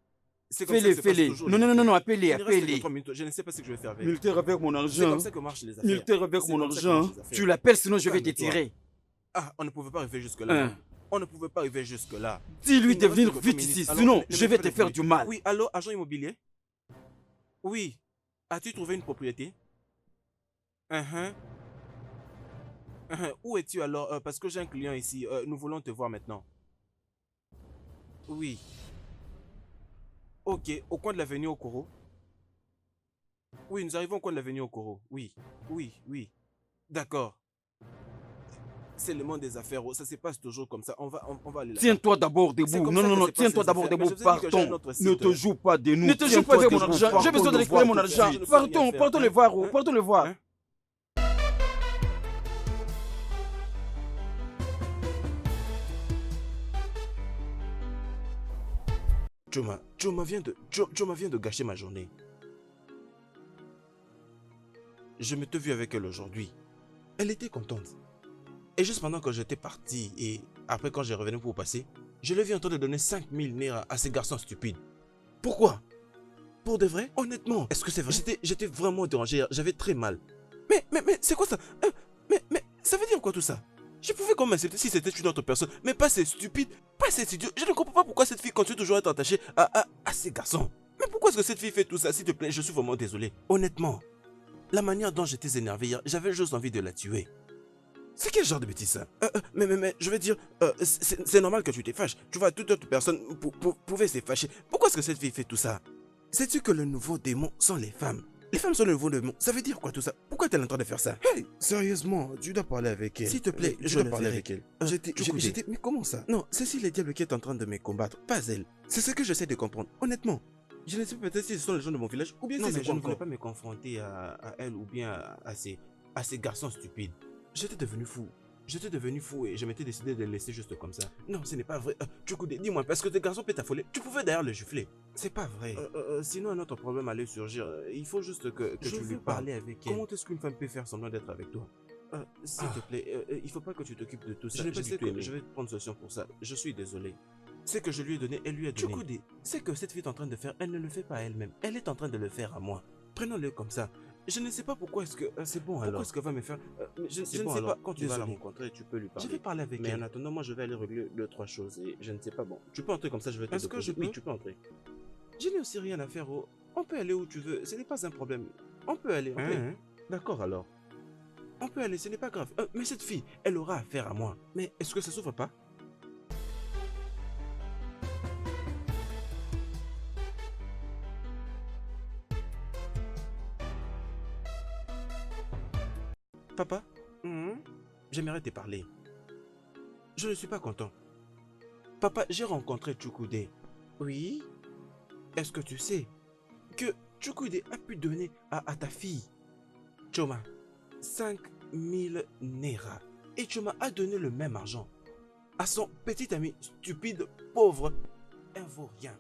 C'est comme ça que ça se passe Fais-les. toujours, Non, les affaires. appelez-les, Il reste que appelez-les. 3 minutes. Je ne sais pas ce que je vais faire avec. Militaire avec mon C'est argent. comme ça que marchent les affaires. Militaire avec C'est mon comme ça que argent. marchent les affaires. Tu l'appelles, sinon je vais te Calme-toi. tirer. Ah, on ne pouvait pas arriver jusque-là. Hein. non? On ne pouvait pas arriver jusque-là. Dis-lui Il de me reste venir que 3 vite minutes. ici, Alors, sinon ne je me vais fais te pas faire de du bruit. mal. Oui, allô, agent immobilier? Oui. As-tu trouvé une propriété? Uh-huh. Où es-tu alors? Parce que j'ai un client ici. Nous voulons te voir maintenant. Oui. Ok, au coin de l'avenue Okoro. Oui, nous arrivons au coin de l'avenue Okoro. Oui. D'accord. C'est le monde des affaires. Ça se passe toujours comme ça. On va aller là. Tiens-toi d'abord C'est debout. comme Non, ça que se passent tiens-toi les d'abord affaires. debout. Mais je vous ai dit que j'ai un Partons. autre Ne site. te joue pas de nous. Ne te joue Tiens-toi pas avec mon debout. argent. J'ai besoin de récupérer mon argent. Je ne sais rien faire. Partons le voir. Hein? Partons le voir. Hein? Choma vient de gâcher ma journée. Je me suis vu avec elle aujourd'hui. Elle était contente. Et juste pendant que j'étais parti et après quand j'ai revenu pour passer, je l'ai vu en train de donner 5000 naira à ces garçons stupides. Pourquoi? Pour de vrai? Honnêtement, est-ce que c'est vrai? J'étais vraiment dérangé, j'avais très mal. Mais c'est quoi ça? Mais ça veut dire quoi tout ça? Je pouvais quand même accepter si c'était une autre personne, mais pas ces stupides, pas ces idiots. Je ne comprends pas pourquoi cette fille continue toujours à être attachée à ces garçons. Mais pourquoi est-ce que cette fille fait tout ça? S'il te plaît, je suis vraiment désolé. Honnêtement, la manière dont j'étais énervé hier, j'avais juste envie de la tuer. C'est quel genre de bêtise ça? Mais je vais dire, c'est normal que tu te fâches. Tu vois, toute autre personne pouvait se fâcher. Pourquoi est-ce que cette fille fait tout ça? Sais-tu que le nouveau démon sont les femmes? Les femmes sont le niveau de mon... Ça veut dire quoi tout ça? Pourquoi tu es en train de faire ça? Hey, sérieusement, tu dois parler avec elle. S'il te plaît, tu je dois le parler ferai. avec elle. Chukwudi. Mais comment ça? Non, c'est le diable qui est en train de me combattre, pas elle. C'est ce que j'essaie de comprendre, honnêtement. Je ne sais peut-être si ce sont les gens de mon village ou bien Non, si mais c'est je quoi ne voulais encore. Pas me confronter à elle ou bien à ces garçons stupides. J'étais devenu fou. J'étais devenu fou et je m'étais décidé de le laisser juste comme ça. Non, ce n'est pas vrai. Chukwudi, dis-moi, parce que tes garçons peuvent t'affoler. Tu pouvais d'ailleurs le gifler. C'est pas vrai. Sinon, un autre problème allait surgir. Il faut juste que Je tu veux lui parles. parler avec elle. Comment est-ce qu'une femme peut faire semblant d'être avec toi? S'il te plaît, il faut pas que tu t'occupes de tout ça. Je n'ai pas du tout aimé. Je vais prendre solution pour ça. Je suis désolé. C'est que je lui ai donné, elle lui a donné. Chukwudi, c'est que cette fille est en train de faire, elle ne le fait pas elle-même. Elle est en train de le faire à moi. Prenons-le comme ça. Je ne sais pas pourquoi est-ce que... c'est bon alors. Pourquoi est-ce qu'elle va me faire... je ne sais pas. Quand tu vas la rencontrer, tu peux lui parler. Je vais parler avec elle. Mais en attendant, moi, je vais aller régler 2-3 choses. Et je ne sais pas, bon. Tu peux entrer comme ça, je vais te déposer. Est-ce que je peux? Oui, tu peux entrer. Je n'ai aussi rien à faire. Oh. On peut aller où tu veux. Ce n'est pas un problème. On peut aller. D'accord alors. On peut aller, ce n'est pas grave. Mais cette fille, elle aura affaire à moi. Mais est-ce que ça s'ouvre pas? Papa, j'aimerais te parler. Je ne suis pas content. Papa, j'ai rencontré Chukwudi. Oui? Est-ce que tu sais que Chukwudi a pu donner à ta fille, Choma, 5000 Naira. Et Choma a donné le même argent à son petit ami stupide, pauvre, un vaurien.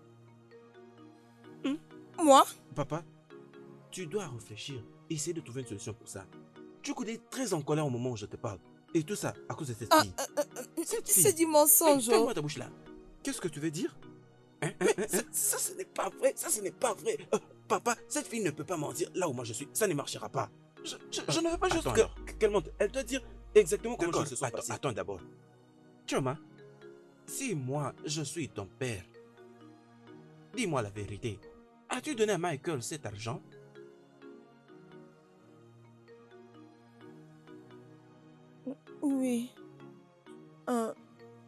Moi? Papa, tu dois réfléchir, essayer de trouver une solution pour ça. Chukwudi est très en colère au moment où je te parle. Et tout ça à cause de cette fille. C'est du mensonge. Ferme-moi ta bouche là. Qu'est-ce que tu veux dire? Ça, ce n'est pas vrai. Ça, ce n'est pas vrai. Papa, cette fille ne peut pas mentir là où moi je suis. Ça ne marchera pas. Je ne veux pas juste qu'elle mente. Elle doit dire exactement comment les choses se sont passées. Attends d'abord. Choma, si moi je suis ton père, dis-moi la vérité. As-tu donné à Michael cet argent? Oui.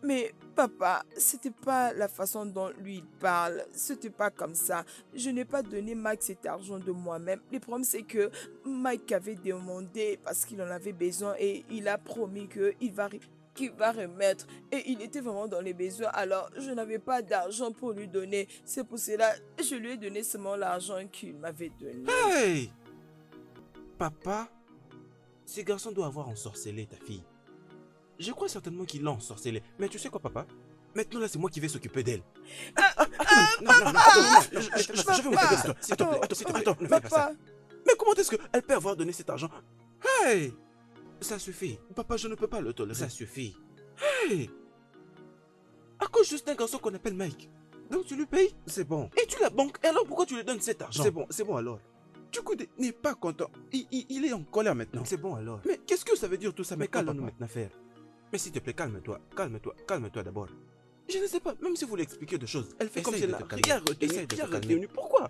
Mais papa, c'était pas la façon dont lui il parle. C'était pas comme ça. Je n'ai pas donné Mike cet argent de moi-même. Le problème c'est que Mike avait demandé parce qu'il en avait besoin et il a promis qu'il va remettre. Et il était vraiment dans les besoins. Alors je n'avais pas d'argent pour lui donner. C'est pour cela que je lui ai donné seulement l'argent qu'il m'avait donné. Hey! Papa, ce garçon doit avoir ensorcelé ta fille. Je crois certainement qu'il l'a ensorcelée. Mais tu sais quoi, papa? Maintenant, là, c'est moi qui vais s'occuper d'elle. Non, je vais m'occuper de toi. S'il te plaît, attends, ne fais pas ça. Mais comment est-ce qu'elle peut avoir donné cet argent? Hey! Ça suffit. Papa, je ne peux pas le tolérer. Ça suffit. Hey! À cause juste d'un garçon qu'on appelle Mike. Donc tu lui payes? C'est bon. Et tu la banques. Et alors pourquoi tu lui donnes cet argent? C'est bon alors. Chukwudi n'est pas content. Il est en colère maintenant. C'est bon alors. Mais qu'est-ce que ça veut dire tout ça? Mais qu'allons-nous maintenant faire? Mais s'il te plaît, calme-toi d'abord. Je ne sais pas, même si vous lui expliquez des choses, elle fait comme si elle n'a rien retenu. Pourquoi?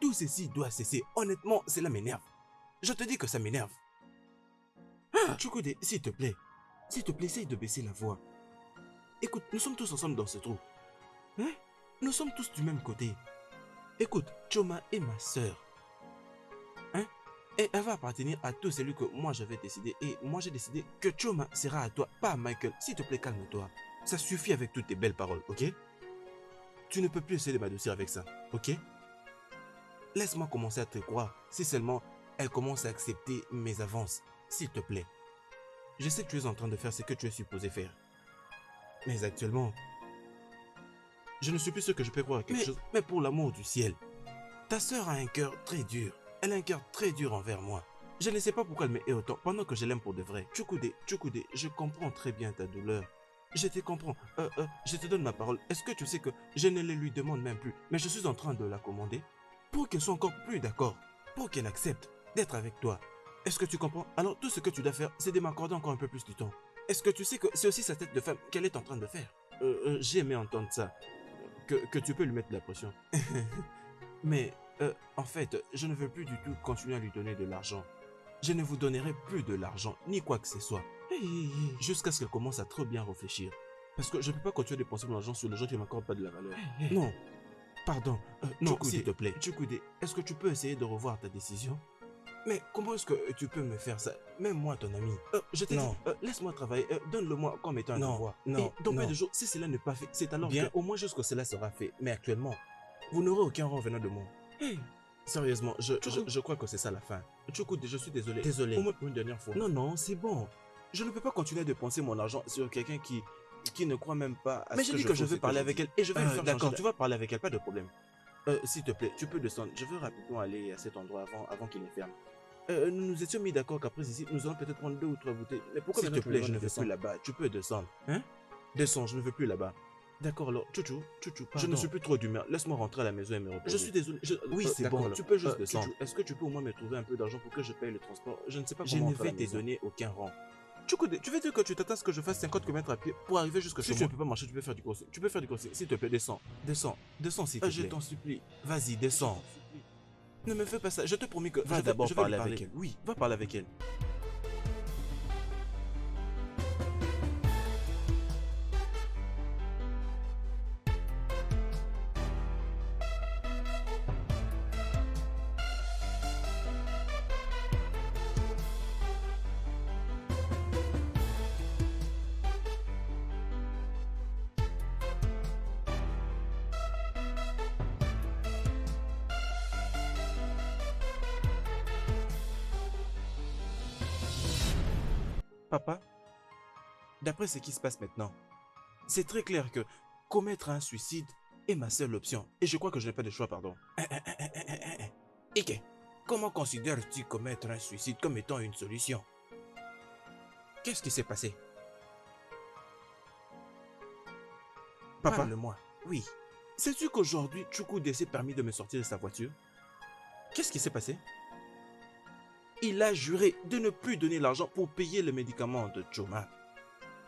Tout ceci doit cesser. Honnêtement, cela m'énerve. Je te dis que ça m'énerve. Chukwude, s'il te plaît, essaye de baisser la voix. Écoute, nous sommes tous ensemble dans ce trou. Hein? Nous sommes tous du même côté. Écoute, Choma est ma sœur. Hein? Et elle va appartenir à tout celui que moi j'avais décidé. Et moi j'ai décidé que Choma sera à toi, pas à Michael. S'il te plaît, calme-toi. Ça suffit avec toutes tes belles paroles, ok? Tu ne peux plus essayer de m'adoucir avec ça, ok? Laisse-moi commencer à te croire, si seulement elle commence à accepter mes avances, s'il te plaît. Je sais que tu es en train de faire ce que tu es supposé faire. Mais actuellement, je ne suis plus sûr que je peux croire à quelque chose. Mais pour l'amour du ciel, ta sœur a un cœur très dur. Elle a un cœur très dur envers moi. Je ne sais pas pourquoi elle me hait autant pendant que je l'aime pour de vrai. Chukwude, je comprends très bien ta douleur. Je te comprends. Je te donne ma parole. Est-ce que tu sais que je ne le lui demande même plus, mais je suis en train de la commander pour qu'elle soit encore plus d'accord, pour qu'elle accepte d'être avec toi. Est-ce que tu comprends? Alors tout ce que tu dois faire, c'est de m'accorder encore un peu plus du temps. Est-ce que tu sais que c'est aussi sa tête de femme qu'elle est en train de faire? J'ai aimé entendre ça. Que tu peux lui mettre de la pression. Mais, en fait, je ne veux plus du tout continuer à lui donner de l'argent. Je ne vous donnerai plus de l'argent, ni quoi que ce soit. Jusqu'à ce qu'elle commence à trop bien réfléchir. Parce que je ne peux pas continuer à dépenser mon argent sur les gens qui ne m'accordent pas de la valeur. Non. Pardon. Non, s'il te plaît. Chukwude, est-ce que tu peux essayer de revoir ta décision? Mais comment est-ce que tu peux me faire ça? Même moi, ton ami. Je t'ai dit, laisse-moi travailler. Donne-le-moi comme étant un devoir. Non, Et dans peu de jours, si cela n'est pas fait, c'est alors bien au moins jusqu'à cela sera fait. Mais actuellement, vous n'aurez aucun rang venant de moi. Sérieusement, je crois que c'est ça la fin. Chukwude, je suis désolé. Désolé. Au moins pour une dernière fois. Non, c'est bon. Je ne peux pas continuer à dépenser mon argent sur quelqu'un qui ne croit même pas à ce que je fais. Mais j'ai dit que je veux parler avec elle et je vais lui faire d'accord, tu vas parler avec elle, pas de problème. S'il te plaît, tu peux descendre. Je veux rapidement aller à cet endroit avant qu'il ne ferme. Nous nous étions mis d'accord qu'après ici, nous allons peut-être prendre 2 ou 3 bouteilles. Mais pourquoi s'il te plaît, je ne veux plus là-bas. Tu peux descendre. Hein? Descends, je ne veux plus là-bas. D'accord, alors, Chouchou, je ne suis plus trop d'humeur. Laisse-moi rentrer à la maison et me reposer. Je suis désolé. Oui, c'est bon. Tu peux juste descendre. Est-ce que tu peux au moins me trouver un peu d'argent pour que je paye le transport? Je ne sais pas comment. Je ne vais te donner aucun rang. Tu veux dire que tu t'attends à ce que je fasse 50 km à pied pour arriver jusqu'à chez moi? Si tu ne peux pas marcher, tu peux faire du crossing. Tu peux faire du crossing. S'il te plaît, descends. Descends s'il te plaît. Je t'en supplie. Vas-y, descends. Ne me fais pas ça. Je te promets que je vais d'abord parler avec elle. Oui, va parler avec elle. Papa, d'après ce qui se passe maintenant, c'est très clair que commettre un suicide est ma seule option. Et je crois que je n'ai pas de choix, pardon. Ike, comment considères-tu commettre un suicide comme étant une solution? Qu'est-ce qui s'est passé? Papa, parle-moi. Oui. Sais-tu qu'aujourd'hui, Chukwude s'est permis de me sortir de sa voiture? Qu'est-ce qui s'est passé? Il a juré de ne plus donner l'argent pour payer le médicament de Choma.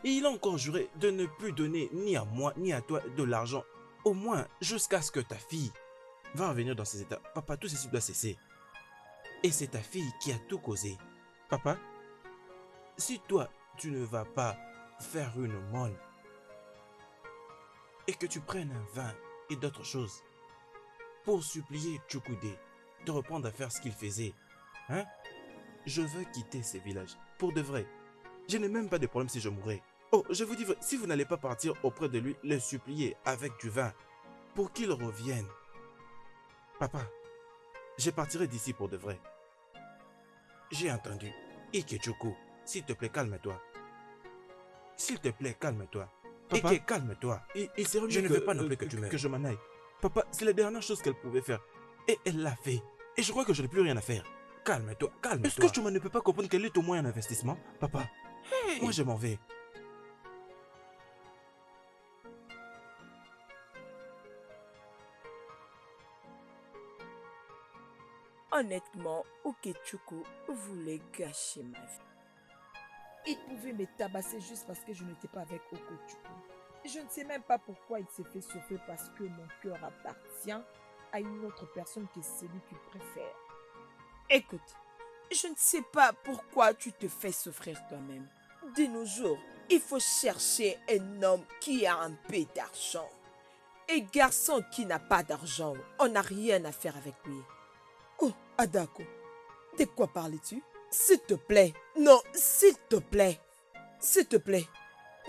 Et il a encore juré de ne plus donner ni à moi ni à toi de l'argent, au moins jusqu'à ce que ta fille va revenir dans ses états. Papa, tout ceci doit cesser. Et c'est ta fille qui a tout causé. Papa, si toi, tu ne vas pas faire une aumône et que tu prennes un vin et d'autres choses pour supplier Chukwude de reprendre à faire ce qu'il faisait, hein? Je veux quitter ces villages, pour de vrai. Je n'ai même pas de problème si je mourais. Oh, je vous dis, si vous n'allez pas partir auprès de lui, le supplier avec du vin, pour qu'il revienne. Papa, je partirai d'ici pour de vrai. J'ai entendu. Ikechuku, s'il te plaît, calme-toi. S'il te plaît, calme-toi. Papa, Ike, calme-toi. Je ne veux pas non plus que tu meurs. Que je m'en aille. Papa, c'est la dernière chose qu'elle pouvait faire. Et elle l'a fait. Et je crois que je n'ai plus rien à faire. Calme-toi, calme-toi. Est-ce que tu ne peux pas comprendre qu'elle est au moins un investissement, papa? Hey. Moi, je m'en vais. Honnêtement, Okechukwu voulait gâcher ma vie. Il pouvait me tabasser juste parce que je n'étais pas avec Okechukwu. Je ne sais même pas pourquoi il s'est fait sauver parce que mon cœur appartient à une autre personne que celui qu'il préfère. Écoute, je ne sais pas pourquoi tu te fais souffrir toi-même. De nos jours, il faut chercher un homme qui a un peu d'argent. Un garçon qui n'a pas d'argent, on n'a rien à faire avec lui. Oh, Adako, de quoi parles-tu? S'il te plaît, non, s'il te plaît, s'il te plaît.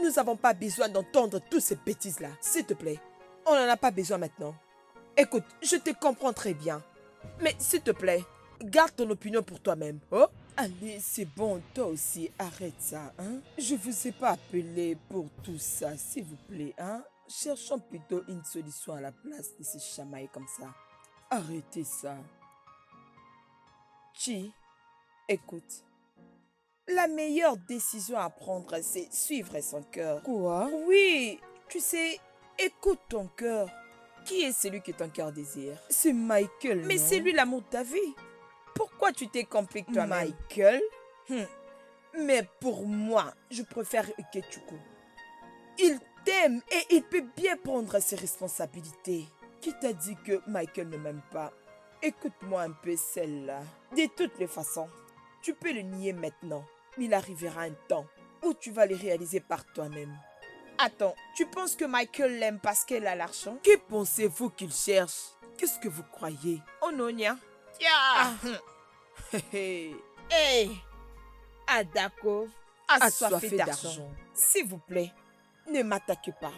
Nous n'avons pas besoin d'entendre toutes ces bêtises-là. S'il te plaît, on n'en a pas besoin maintenant. Écoute, je te comprends très bien. Mais s'il te plaît, garde ton opinion pour toi-même. Oh, allez, c'est bon, toi aussi, arrête ça, hein. Je vous ai pas appelé pour tout ça, s'il vous plaît, hein. Cherchons plutôt une solution à la place de se chamailler comme ça. Arrêtez ça. Chi, écoute. La meilleure décision à prendre, c'est suivre son cœur. Quoi? Oui, tu sais, écoute ton cœur. Qui est celui que ton cœur désire? C'est Michael. Mais c'est lui l'amour de ta vie. Pourquoi tu t'es compliqué toi-même? Michael? Mais pour moi, je préfère Ikechukwu. Il t'aime et il peut bien prendre ses responsabilités. Qui t'a dit que Michael ne m'aime pas? Écoute-moi un peu celle-là. De toutes les façons, tu peux le nier maintenant, mais il arrivera un temps où tu vas le réaliser par toi-même. Attends, tu penses que Michael l'aime parce qu'elle a l'argent? Que pensez-vous qu'il cherche? Qu'est-ce que vous croyez? Oh non, nia. Hey, Adako, assoiffé d'argent. S'il vous plaît, ne m'attaquez pas.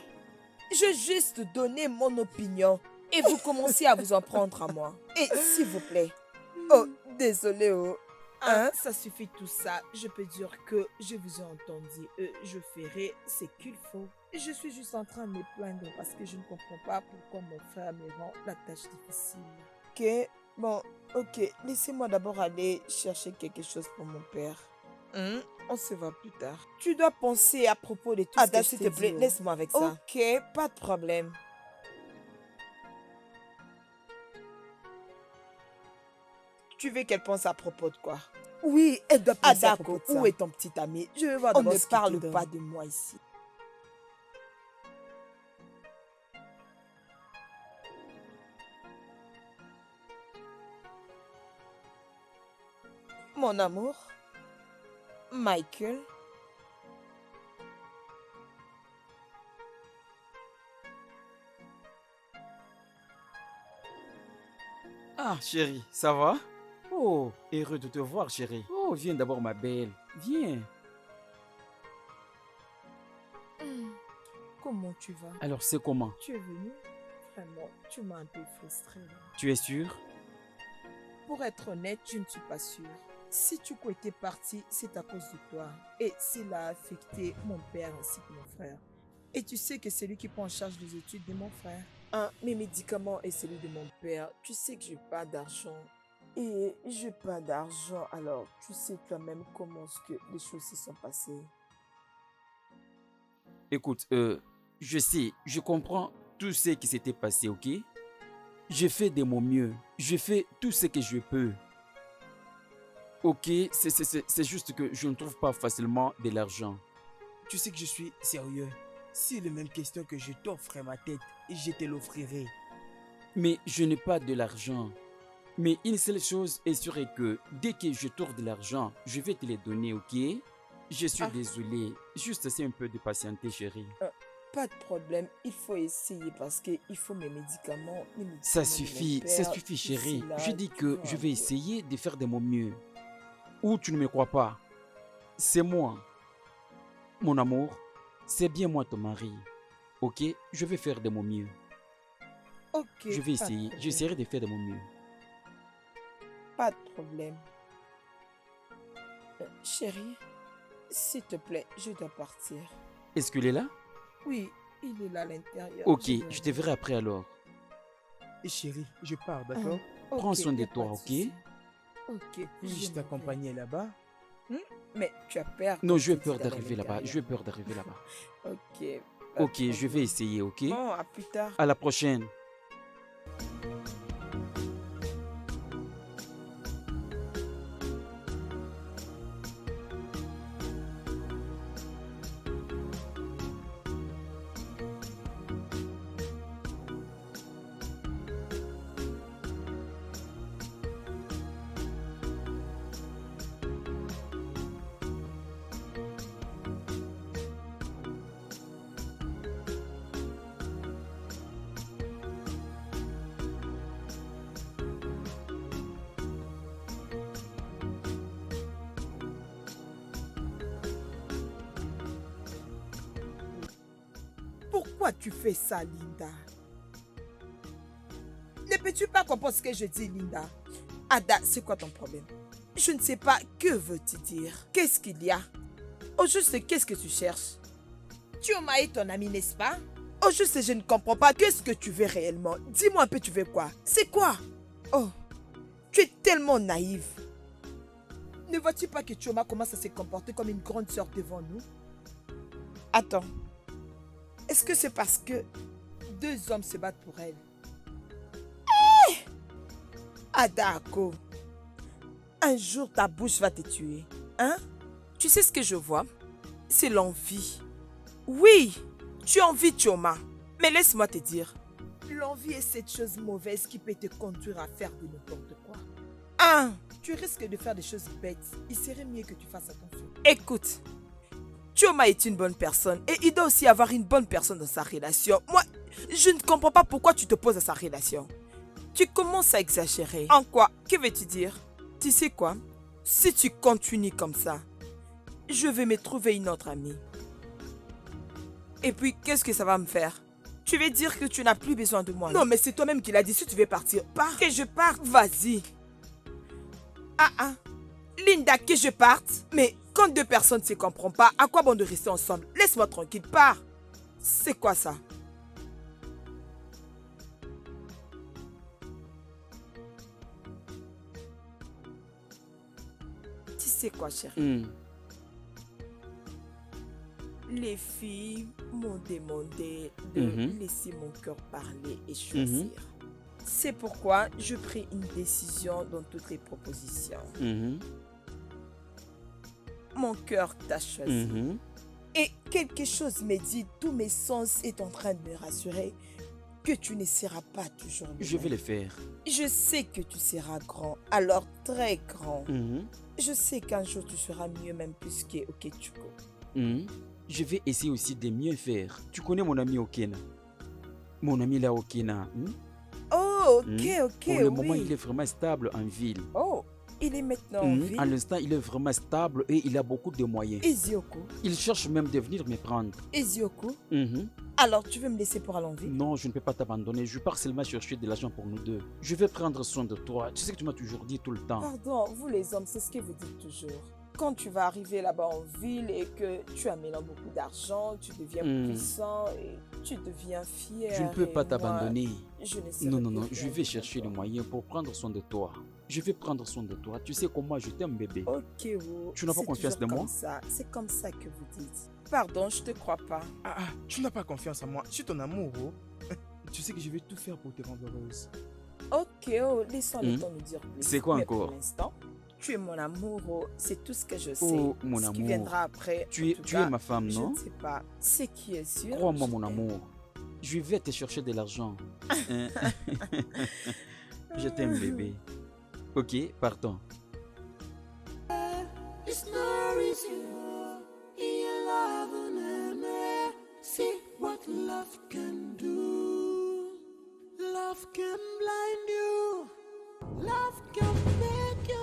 Je juste donner mon opinion et vous commencez à vous en prendre à moi. Et s'il vous plaît. Oh, désolé, oh. Hein? Ça suffit tout ça. Je peux dire que je vous ai entendu. Je ferai ce qu'il faut. Je suis juste en train de me plaindre parce que je ne comprends pas pourquoi mon frère me rend la tâche difficile. Ok, bon, ok. Laissez-moi d'abord aller chercher quelque chose pour mon père. On se voit plus tard. Tu dois penser à propos de tout ce que s'il te plaît, laisse-moi avec ça. Ok, pas de problème. Tu veux qu'elle pense à propos de quoi? Oui, elle doit penser à propos de ça. Où est ton petit ami? Je vais voir d'abord ce qu'il te donne. On ne parle pas de moi ici. Mon amour, Michael. Ah, chérie, ça va? Oh, heureux de te voir, chérie. Oh, viens d'abord, ma belle. Viens. Comment tu vas? Alors, c'est comment? Tu es venu? Vraiment, tu m'as un peu frustrée. Tu es sûr? Pour être honnête, je ne suis pas sûre. Si Chuko était parti, c'est à cause de toi. Et cela a affecté mon père ainsi que mon frère. Et tu sais que c'est lui qui prend en charge les études de mon frère. Mes médicaments et celui de mon père, tu sais que j'ai pas d'argent. Et j'ai pas d'argent, alors tu sais toi-même comment est-ce que les choses se sont passées. Écoute, je sais, je comprends tout ce qui s'était passé, ok? Je fais de mon mieux. Je fais tout ce que je peux. Ok, c'est juste que je ne trouve pas facilement de l'argent. Tu sais que je suis sérieux. C'est la même question que je t'offre ma tête et je te l'offrirai. Mais je n'ai pas de l'argent. Mais une seule chose est sûre est que dès que je trouve de l'argent, je vais te les donner, ok? Je suis désolé. Juste essayer un peu de patienter, chérie. Pas de problème, il faut essayer parce qu'il faut mes médicaments. Ça suffit, chérie. Je dis que je vais essayer de faire de mon mieux. Ou tu ne me crois pas? C'est moi. Mon amour, c'est bien moi ton mari. Ok? Je vais faire de mon mieux. Ok. Je vais essayer. J'essaierai de faire de mon mieux. Pas de problème. Chérie, s'il te plaît, je dois partir. Est-ce qu'il est là? Oui, il est là à l'intérieur. Ok, je te verrai après alors. Et chérie, je pars, d'accord? Prends soin de toi, ok? Ok. Puis-je t'accompagner là-bas? Mais tu as peur? Non, j'ai peur d'arriver là-bas. J'ai peur d'arriver là-bas. Ok. Ok, je vais essayer, ok? Bon, à plus tard. À la prochaine. Pourquoi tu fais ça, Linda? Ne peux-tu pas comprendre ce que je dis, Linda? Ada, c'est quoi ton problème? Je ne sais pas, que veux-tu dire? Qu'est-ce qu'il y a? Au juste, qu'est-ce que tu cherches? Chioma est ton ami, n'est-ce pas? Au juste, je ne comprends pas. Qu'est-ce que tu veux réellement? Dis-moi un peu, tu veux quoi? C'est quoi? Oh, tu es tellement naïve. Ne vois-tu pas que Chioma commence à se comporter comme une grande sœur devant nous? Attends. Est-ce que c'est parce que... Deux hommes se battent pour elle. Adako, un jour ta bouche va te tuer. Hein? Tu sais ce que je vois? C'est l'envie. Oui, tu envies Chioma. Mais laisse-moi te dire. L'envie est cette chose mauvaise qui peut te conduire à faire de n'importe quoi. Hein? Tu risques de faire des choses bêtes. Il serait mieux que tu fasses attention. Écoute, Chioma est une bonne personne et il doit aussi avoir une bonne personne dans sa relation. Moi, je ne comprends pas pourquoi tu te poses à sa relation. Tu commences à exagérer. En quoi? Que veux-tu dire? Tu sais quoi? Si tu continues comme ça, je vais me trouver une autre amie. Et puis, qu'est-ce que ça va me faire? Tu veux dire que tu n'as plus besoin de moi? Non, mais c'est toi-même qui l'as dit. Si tu veux partir, pars. Que je parte? Vas-y. Ah. Linda, que je parte? Mais quand deux personnes ne se comprennent pas, à quoi bon de rester ensemble? Laisse-moi tranquille, pars. C'est quoi ça? Tu sais quoi, chérie? Les filles m'ont demandé de laisser mon cœur parler et choisir. C'est pourquoi je pris une décision dans toutes les propositions. Mon cœur t'a choisi. Et quelque chose me dit, tous mes sens est en train de me rassurer que tu ne seras pas toujours le Je même. vais le faire. Je sais que tu seras grand, alors très grand. Je sais qu'un jour tu seras mieux même plus que Okechukwu. Je vais essayer aussi de mieux faire. Tu connais mon ami Okena? Mon ami là, Okena. Oh, ok, Pour le oui. moment, il est vraiment stable en ville. Oh, il est maintenant en ville. À l'instant, il est vraiment stable et il a beaucoup de moyens. Ezioku. Il cherche même de venir me prendre. Ezioku. Alors, tu veux me laisser pour aller en ville? Non, je ne peux pas t'abandonner. Je pars seulement chercher de l'argent pour nous deux. Je vais prendre soin de toi. Tu sais que tu m'as toujours dit tout le temps. Pardon, vous les hommes, c'est ce que vous dites toujours. Quand tu vas arriver là-bas en ville et que tu as maintenant beaucoup d'argent, tu deviens puissant et tu deviens fier. Je ne peux pas et t'abandonner. moi, je ne serai Non, plus je rien vais sans chercher toi. le moyen pour prendre soin de toi. Je vais prendre soin de toi. Tu sais comment je t'aime, bébé. Ok, oh, Tu n'as pas c'est confiance toujours de moi? comme ça. C'est comme ça que vous dites. Pardon, je te crois pas. Tu n'as pas confiance en moi. Je suis ton amour, oh. Tu sais que je vais tout faire pour te rendre heureuse. Ok, oh, laissons le temps nous dire plus. C'est quoi Mais encore? pour l'instant, tu es mon amour, oh, c'est tout ce que je sais. Oh, mon Ce qui amour. viendra après. Tu en es, tout tu cas, es ma femme, je non? ne sais pas. Ce qui est sûr. Crois-moi, je mon t'aime. amour. Je vais te chercher de l'argent. Hein? Je t'aime, bébé. Ok, partons. It's not easy. In love, and see what love can do. Love can blind you. Love can make you.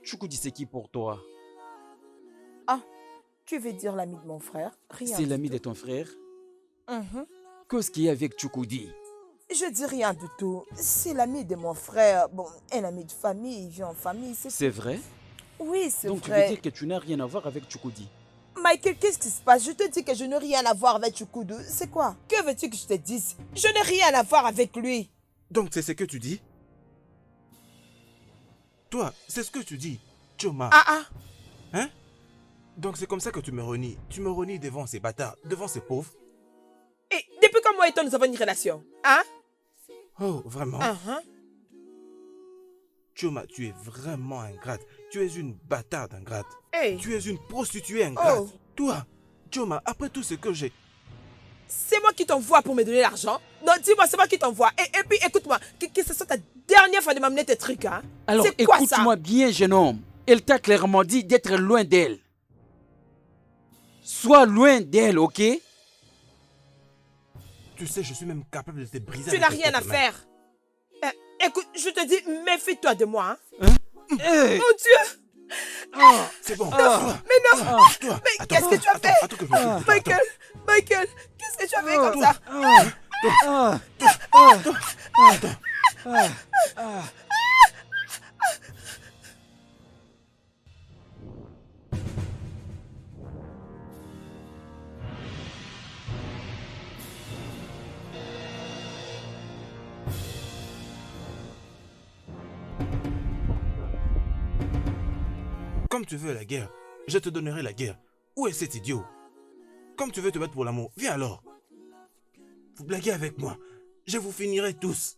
Chukudi, c'est qui pour toi? Ah, tu veux dire l'ami de mon frère? Rien. C'est du l'ami tout. de ton frère? Mhm. Qu'est-ce qu'il y a avec Chukudi? Je dis rien du tout. C'est l'ami de mon frère. Bon, un ami de famille, il vit en famille. C'est vrai? Oui, c'est Donc tu veux vrai. dire que tu n'as rien à voir avec Chukudi? Michael, qu'est-ce qui se passe? Je te dis que je n'ai rien à voir avec Chukudu. C'est quoi? Que veux-tu que je te dise? Je n'ai rien à voir avec lui. Donc c'est ce que tu dis? Toi, c'est ce que tu dis, Chioma. Hein? Donc c'est comme ça que tu me renies. Tu me renies devant ces bâtards, devant ces pauvres. Et depuis quand moi et toi nous avons une relation? Hein? Oh, vraiment? Chioma, tu es vraiment ingrate. Tu es une bâtarde ingrate. Hey. Tu es une prostituée ingrate. Oh. Toi, Chioma, après tout ce que j'ai... C'est moi qui t'envoie pour me donner l'argent. Non, dis-moi, c'est moi qui t'envoie. Et puis, écoute-moi, que ce soit ta dernière fois de m'amener tes trucs, hein. Alors C'est quoi ça? écoute-moi bien, jeune homme. Elle t'a clairement dit d'être loin d'elle. Sois loin d'elle, ok? Tu sais, je suis même capable de te briser. Tu avec n'as mes rien à propres mains. faire. Écoute, je te dis, méfie-toi de moi, hein. Hey. Mon Dieu! C'est bon. Mais non! Toi, Mais attends, qu'est-ce que tu as fait? Attends que je m'occupe de toi, Michael! Michael! Qu'est-ce que tu as fait comme ça? Comme tu veux la guerre, je te donnerai la guerre. Où est cet idiot? Comme tu veux te battre pour l'amour, viens alors. Vous blaguez avec moi. Je vous finirai tous.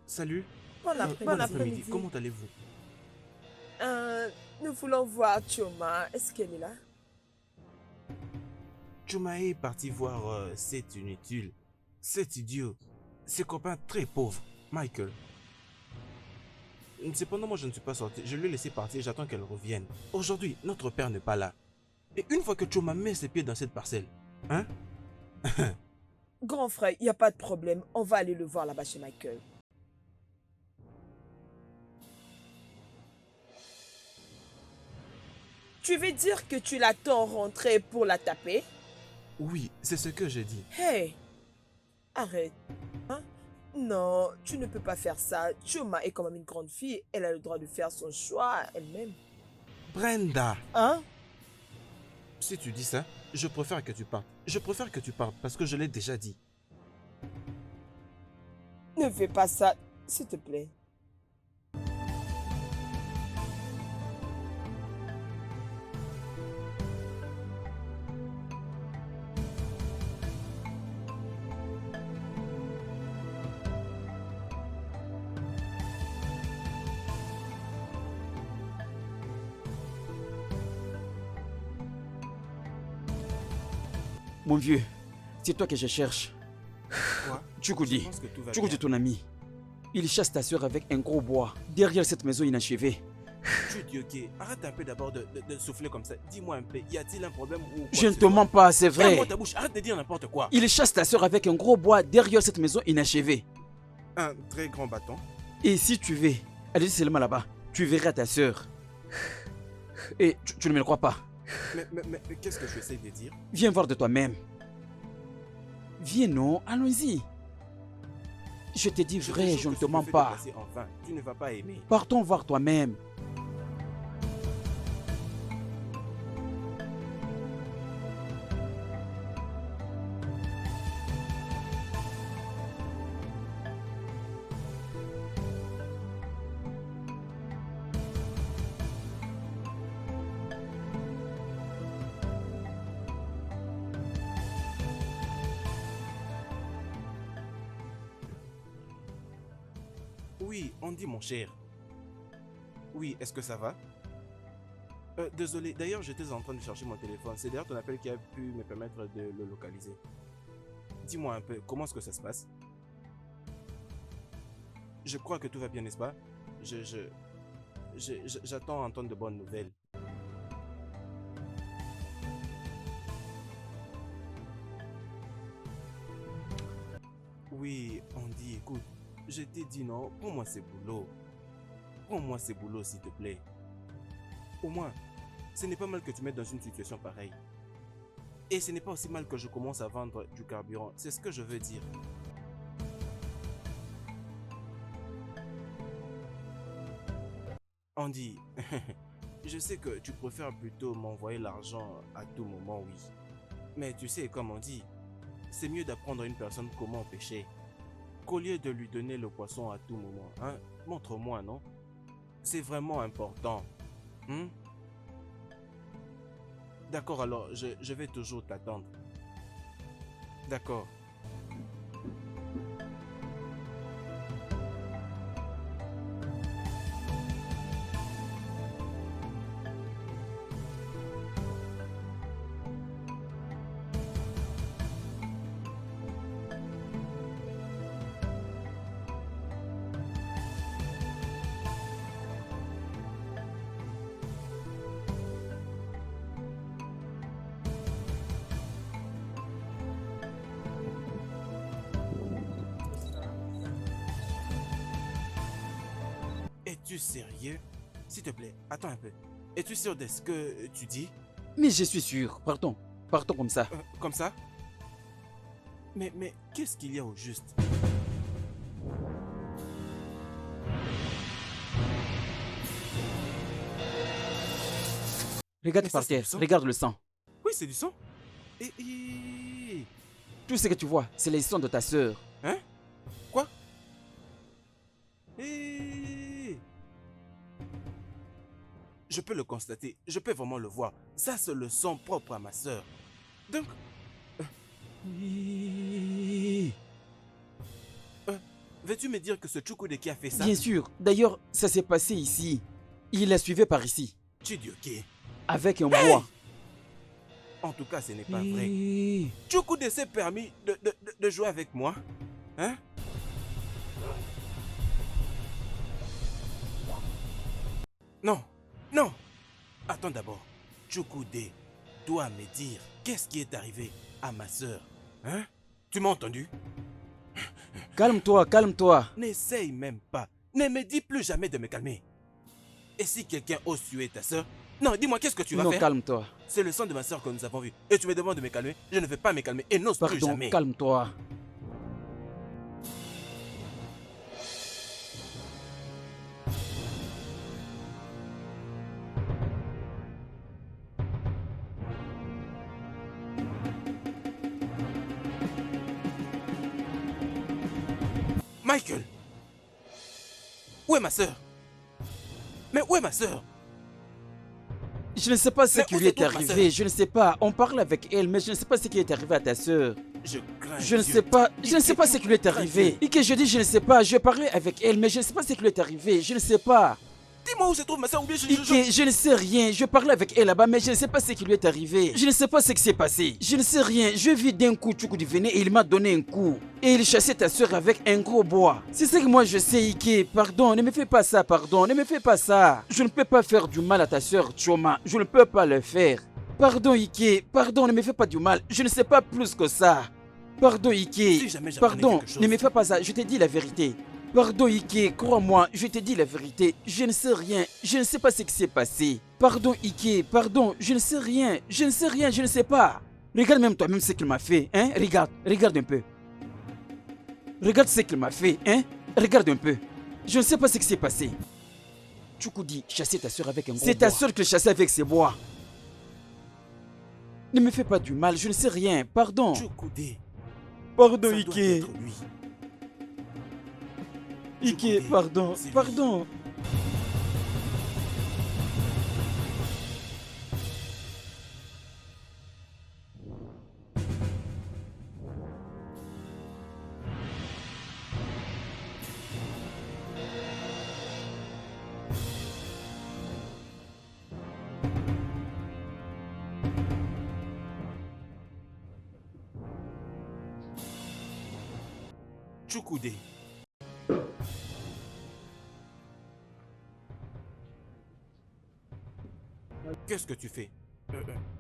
Salut. Bon Bon après-midi. après-midi. Comment allez-vous? Nous voulons voir Choma. Est-ce qu'elle est là? Chumae est parti voir cet inutile, cet idiot, ses copains très pauvres, Michael. Cependant, moi je ne suis pas sorti. Je lui ai laissé partir, j'attends qu'elle revienne. Aujourd'hui, notre père n'est pas là. Et une fois que Chuma met ses pieds dans cette parcelle, hein? Grand frère, il n'y a pas de problème. On va aller le voir là-bas chez Michael. Tu veux dire que tu l'attends rentrer pour la taper? Oui, c'est ce que j'ai dit. Hey! Arrête. Hein? Non, tu ne peux pas faire ça. Chuma est quand même une grande fille. Elle a le droit de faire son choix elle-même. Brenda, Hein? si tu dis ça, je préfère que tu partes. Je préfère que tu partes parce que je l'ai déjà dit. Ne fais pas ça, s'il te plaît. Mon vieux, c'est toi que je cherche. Quoi? Tchoukoudi, Je pense que tout va Tchoukoudi, bien. ton ami. Il chasse ta soeur avec un gros bois derrière cette maison inachevée. Tu dis ok, arrête un peu d'abord de souffler comme ça. Dis-moi un peu, y a-t-il un problème ou quoi Je que ne ce te soit? mens pas, c'est vrai. Ferme-moi ta bouche, arrête de dire n'importe quoi. Il chasse ta soeur avec un gros bois derrière cette maison inachevée. Un très grand bâton. Et si tu veux, allez seulement là-bas, tu verras ta soeur. Et tu ne me le crois pas. Mais qu'est-ce que je essaie de dire? Viens voir de toi-même. Viens non, allons-y. Je te dis vrai, jure je ne que te si mens fais pas. déplacer enfin, tu ne vas pas aimer. Partons voir toi-même. Oui, on dit mon cher. Oui, est-ce que ça va? Désolé, d'ailleurs j'étais en train de chercher mon téléphone. C'est d'ailleurs ton appel qui a pu me permettre de le localiser. Dis-moi un peu, comment est-ce que ça se passe? Je crois que tout va bien, n'est-ce pas? J'attends à entendre de bonnes nouvelles. Oui, on dit, écoute, je t'ai dit non, prends-moi ces boulots. Prends-moi ces boulots, s'il te plaît. Au moins, ce n'est pas mal que tu mettes dans une situation pareille. Et ce n'est pas aussi mal que je commence à vendre du carburant. C'est ce que je veux dire. Andy, je sais que tu préfères plutôt m'envoyer l'argent à tout moment, oui. Mais tu sais, comme on dit, c'est mieux d'apprendre à une personne comment pêcher qu'au lieu de lui donner le poisson à tout moment. Hein? Montre-moi, non? C'est vraiment important. D'accord, alors je vais toujours t'attendre. D'accord. Es-tu sérieux? S'il te plaît, attends un peu. Es-tu sûr de ce que tu dis? Mais je suis sûr. Partons. Partons comme ça. Comme ça? Mais qu'est-ce qu'il y a au juste? Regarde Mais ça, par c'est du terre. sang. Regarde le sang. Oui, c'est du sang. Et... Tout ce que tu vois, c'est les sangs de ta sœur. Hein? Quoi? Et... Je peux le constater. Je peux vraiment le voir. Ça, c'est le sang propre à ma sœur. Donc... veux-tu me dire que ce Chukwude qui a fait ça? Bien sûr. D'ailleurs, ça s'est passé ici. Il la suivait par ici. Tu dis ok. Avec un mois. En tout cas, ce n'est pas vrai. Chukwude s'est permis de jouer avec moi? Hein? Non, non. Attends d'abord. Chukwude doit me dire qu'est-ce qui est arrivé à ma sœur. Hein? Tu m'as entendu? Calme-toi, calme-toi. N'essaye même pas. Ne me dis plus jamais de me calmer. Et si quelqu'un ose tuer ta sœur? Non, dis-moi, qu'est-ce que tu vas Non, faire? calme-toi. C'est le sang de ma sœur que nous avons vu. Et tu me demandes de me calmer? Je ne vais pas me calmer et n'ose plus Pardon, jamais. calme-toi. Michael! Où est ma sœur? Mais où est ma sœur? Je ne sais pas ce Mais qui où lui se est trouve ma arrivé. sœur? Je ne sais pas. On parle avec elle, mais je ne sais pas ce qui est arrivé à ta sœur. Je crains Je ne Dieu. sais pas. Je ne sais pas ce qui lui est Crains arrivé. Dieu. Et que je dis, je ne sais pas. Je parlais avec elle, mais je ne sais pas ce qui lui est arrivé. Je ne sais pas. Dis-moi où se trouve ma sœur ou bien Ike, je ne sais rien. Je parlais avec elle là-bas, mais je ne sais pas ce qui lui est arrivé. Je ne sais pas ce qui s'est passé. Je ne sais rien. Je vis d'un coup Chukwudi venait et il m'a donné un coup. Et il chassait ta soeur avec un gros bois. C'est ce que moi je sais, Ike. Pardon, ne me fais pas ça, pardon. Ne me fais pas ça. Je ne peux pas faire du mal à ta soeur, Choma. Je ne peux pas le faire. Pardon, Ike. Pardon, ne me fais pas du mal. Je ne sais pas plus que ça. Pardon, Ike. Si jamais j'apprenais Pardon, quelque chose. ne me fais pas ça. Je te dis la vérité. Pardon Ike, crois-moi, je te dis la vérité, je ne sais rien, je ne sais pas ce qui s'est passé. Pardon Ike, pardon, je ne sais rien, je ne sais rien, je ne sais pas. Regarde même toi-même ce qu'il m'a fait, hein, regarde un peu. Regarde ce qu'il m'a fait, hein, regarde un peu. Je ne sais pas ce qui s'est passé. Chukwudi chassait ta soeur avec un gros bois. C'est ta soeur qui le chassait avec ses bois. Ne me fais pas du mal, je ne sais rien, pardon. Chukwudi. Pardon Ça doit Ike. être lui. Ike, Chukwudi, pardon, c'est lui. pardon. Chukwudi. Qu'est-ce que tu fais?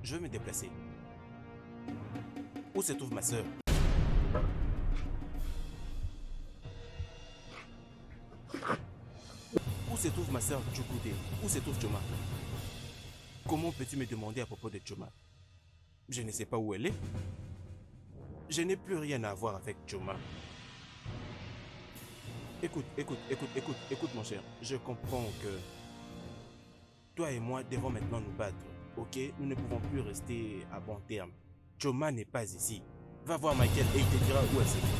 Je vais me déplacer. Où se trouve ma sœur? Où se trouve ma sœur Chukwudi? Où se trouve Choma? Comment peux-tu me demander à propos de Choma? Je ne sais pas où elle est. Je n'ai plus rien à voir avec Choma. Écoute mon cher. Je comprends que toi et moi devons maintenant nous battre. Ok? Nous ne pouvons plus rester à bon terme. Choma n'est pas ici. Va voir Michael et il te dira où elle se trouve.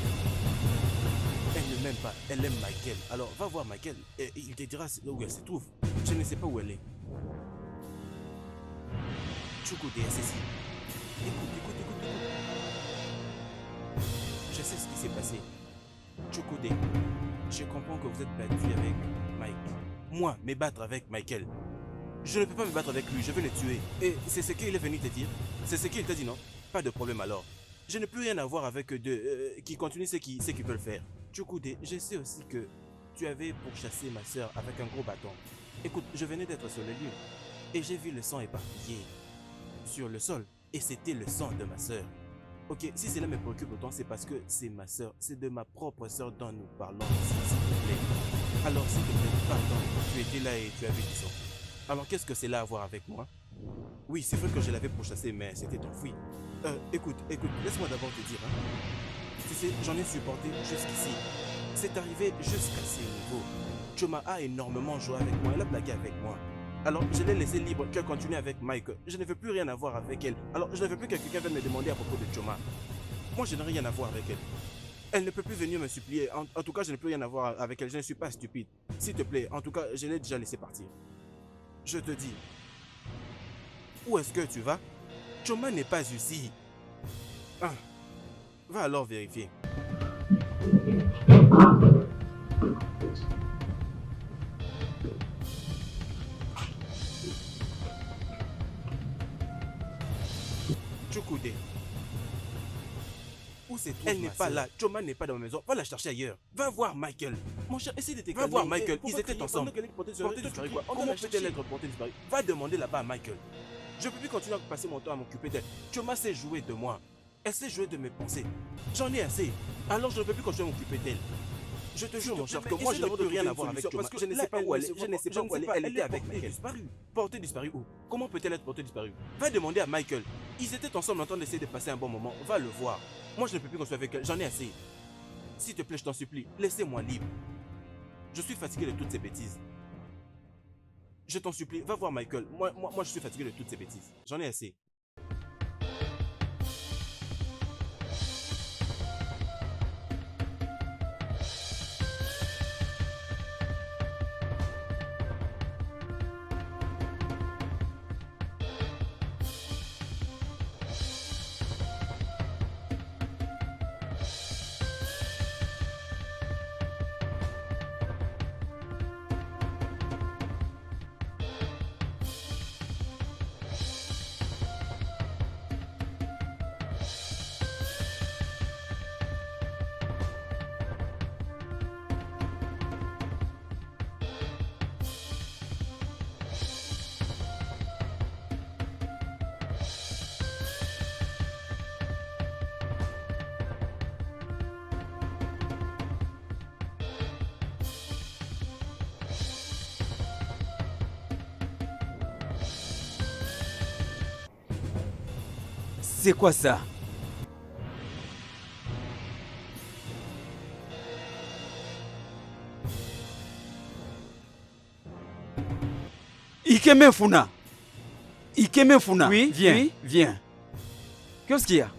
Elle ne m'aime pas, elle aime Michael. Alors va voir Michael et il te dira où elle se trouve. Je ne sais pas où elle est. Chukwudé, asseyez-y. Écoute. Je sais ce qui s'est passé. Chukwudé, je comprends que vous êtes battu avec Mike. Moi, me battre avec Michael. Je ne peux pas me battre avec lui, je vais le tuer. Et c'est ce qu'il est venu te dire? C'est ce qu'il t'a dit, non? Pas de problème alors. Je n'ai plus rien à voir avec eux deux qui continuent ce qu'ils veulent faire. Chukwudé, je sais aussi que tu avais pourchassé ma soeur avec un gros bâton. Écoute, je venais d'être sur le lieu et j'ai vu le sang éparpillé sur le sol. Et c'était le sang de ma soeur. Ok, si cela me préoccupe autant, c'est parce que c'est ma soeur. C'est de ma propre soeur dont nous parlons ici, s'il te plaît. Alors, s'il te plaît, pardon, tu étais là et tu avais du sang. Alors, qu'est-ce que cela a à voir avec moi? Oui, c'est vrai que je l'avais pourchassé, mais c'était enfoui. Écoute, laisse-moi d'abord te dire. Tu sais, j'en ai supporté jusqu'ici. C'est arrivé jusqu'à ces niveaux. Choma a énormément joué avec moi, elle a blagué avec moi. Alors, je l'ai laissée libre qu'elle continue avec Mike. Je ne veux plus rien avoir avec elle. Alors, je ne veux plus que quelqu'un vienne me demander à propos de Choma. Moi, je n'ai rien à voir avec elle. Elle ne peut plus venir me supplier. En tout cas, je n'ai plus rien à voir avec elle. Je ne suis pas stupide. S'il te plaît, en tout cas, je l'ai déjà laissé partir. Je te dis. Où est-ce que tu vas? Choma n'est pas ici. Ah. Va alors vérifier. Chukwudé. Où c'est toi? Elle n'est pas là. Choma n'est pas dans ma maison. Va la chercher ailleurs. Va voir Michael. Mon cher, essaye de te calmer. Va voir Michael. Ils étaient ensemble. Portée disparue quoi? Comment peut-elle être portée disparue? Va demander là-bas à Michael. Je ne peux plus continuer à passer mon temps à m'occuper d'elle. Choma sait jouer de moi. Elle sait jouer de mes pensées. J'en ai assez. Alors je ne peux plus continuer à m'occuper d'elle. Je te jure, mon cher, que moi je n'ai plus rien à voir avec Choma. Parce que je ne sais pas où elle est. Je ne sais pas où elle est. Elle était avec Michael. Portée disparue où? Comment peut-elle être portée disparue? Va demander à Michael. Ils étaient ensemble en train d'essayer de passer un bon moment. Va le voir. Moi je ne peux plus continuer avec elle. J'en ai assez. S'il te plaît, je t'en supplie, laissez-moi libre. Je suis fatigué de toutes ces bêtises. Je t'en supplie, va voir Michael. Moi, je suis fatigué de toutes ces bêtises. J'en ai assez. C'est quoi ça? Ikeme Funa. Ikeme Funa. Oui, viens. Qu'est-ce qu'il y a?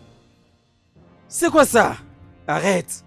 C'est quoi ça? Arrête.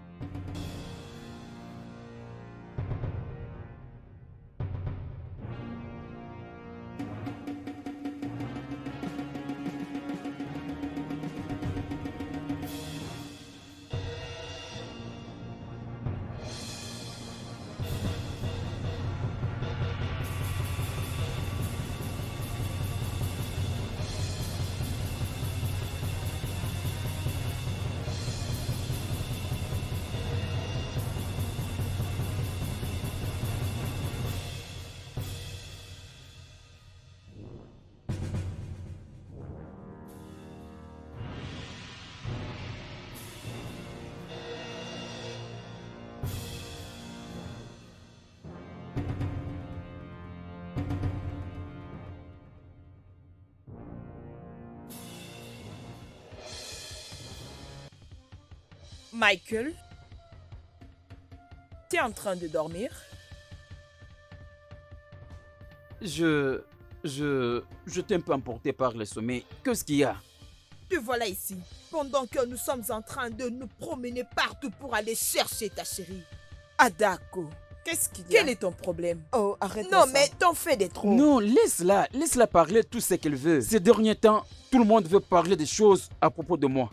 Michael, t'es en train de dormir? Je t'ai un peu emporté par le sommeil. Qu'est-ce qu'il y a? Te voilà ici, pendant que nous sommes en train de nous promener partout pour aller chercher ta chérie. Adako, Qu'est-ce qu'il y a? Quel est ton problème? Oh, arrête. Non, ça. mais t'en fais des trop. Non, laisse-la parler tout ce qu'elle veut. Ces derniers temps, tout le monde veut parler des choses à propos de moi.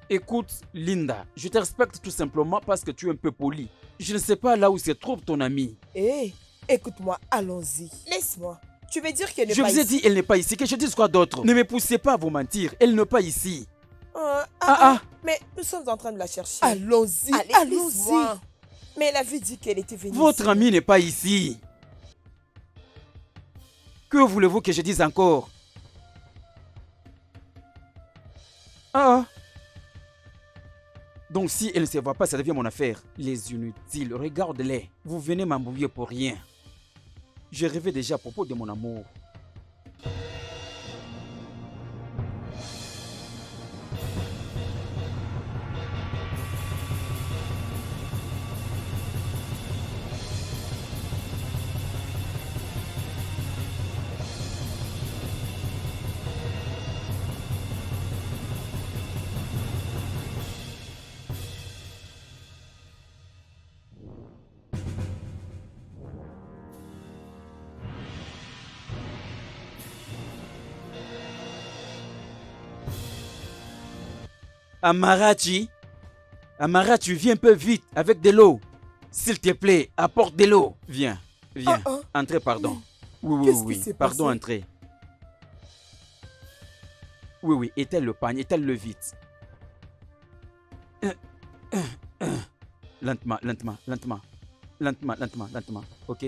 Écoute, Linda, je te respecte tout simplement parce que tu es un peu poli. Je ne sais pas là où se trouve ton amie. Hé, écoute-moi, allons-y. Laisse-moi. Tu veux dire qu'elle n'est Je pas vous ai ici? dit, elle n'est pas ici. Que je dise quoi d'autre? Ne me poussez pas à vous mentir. Elle n'est pas ici. Ah, mais nous sommes en train de la chercher. Allons-y, Allez, allons-y. laisse-moi. Mais elle avait dit qu'elle était venue Votre ici. amie n'est pas ici. Que voulez-vous que je dise encore? Ah. Donc si elle ne se voit pas, ça devient mon affaire. Les inutiles, regarde-les. Vous venez m'embrouiller pour rien. Je rêvais déjà à propos de mon amour. Amarachi, Amarachi, viens un peu vite avec de l'eau. S'il te plaît, apporte de l'eau. Viens, viens. Entrez, pardon. Oui, Qu'est-ce qui oui, s'est pardon, passé? entrez. Oui, étale le pagne, étale-le vite. Lentement, lentement, lentement. Lentement, lentement, lentement. Ok.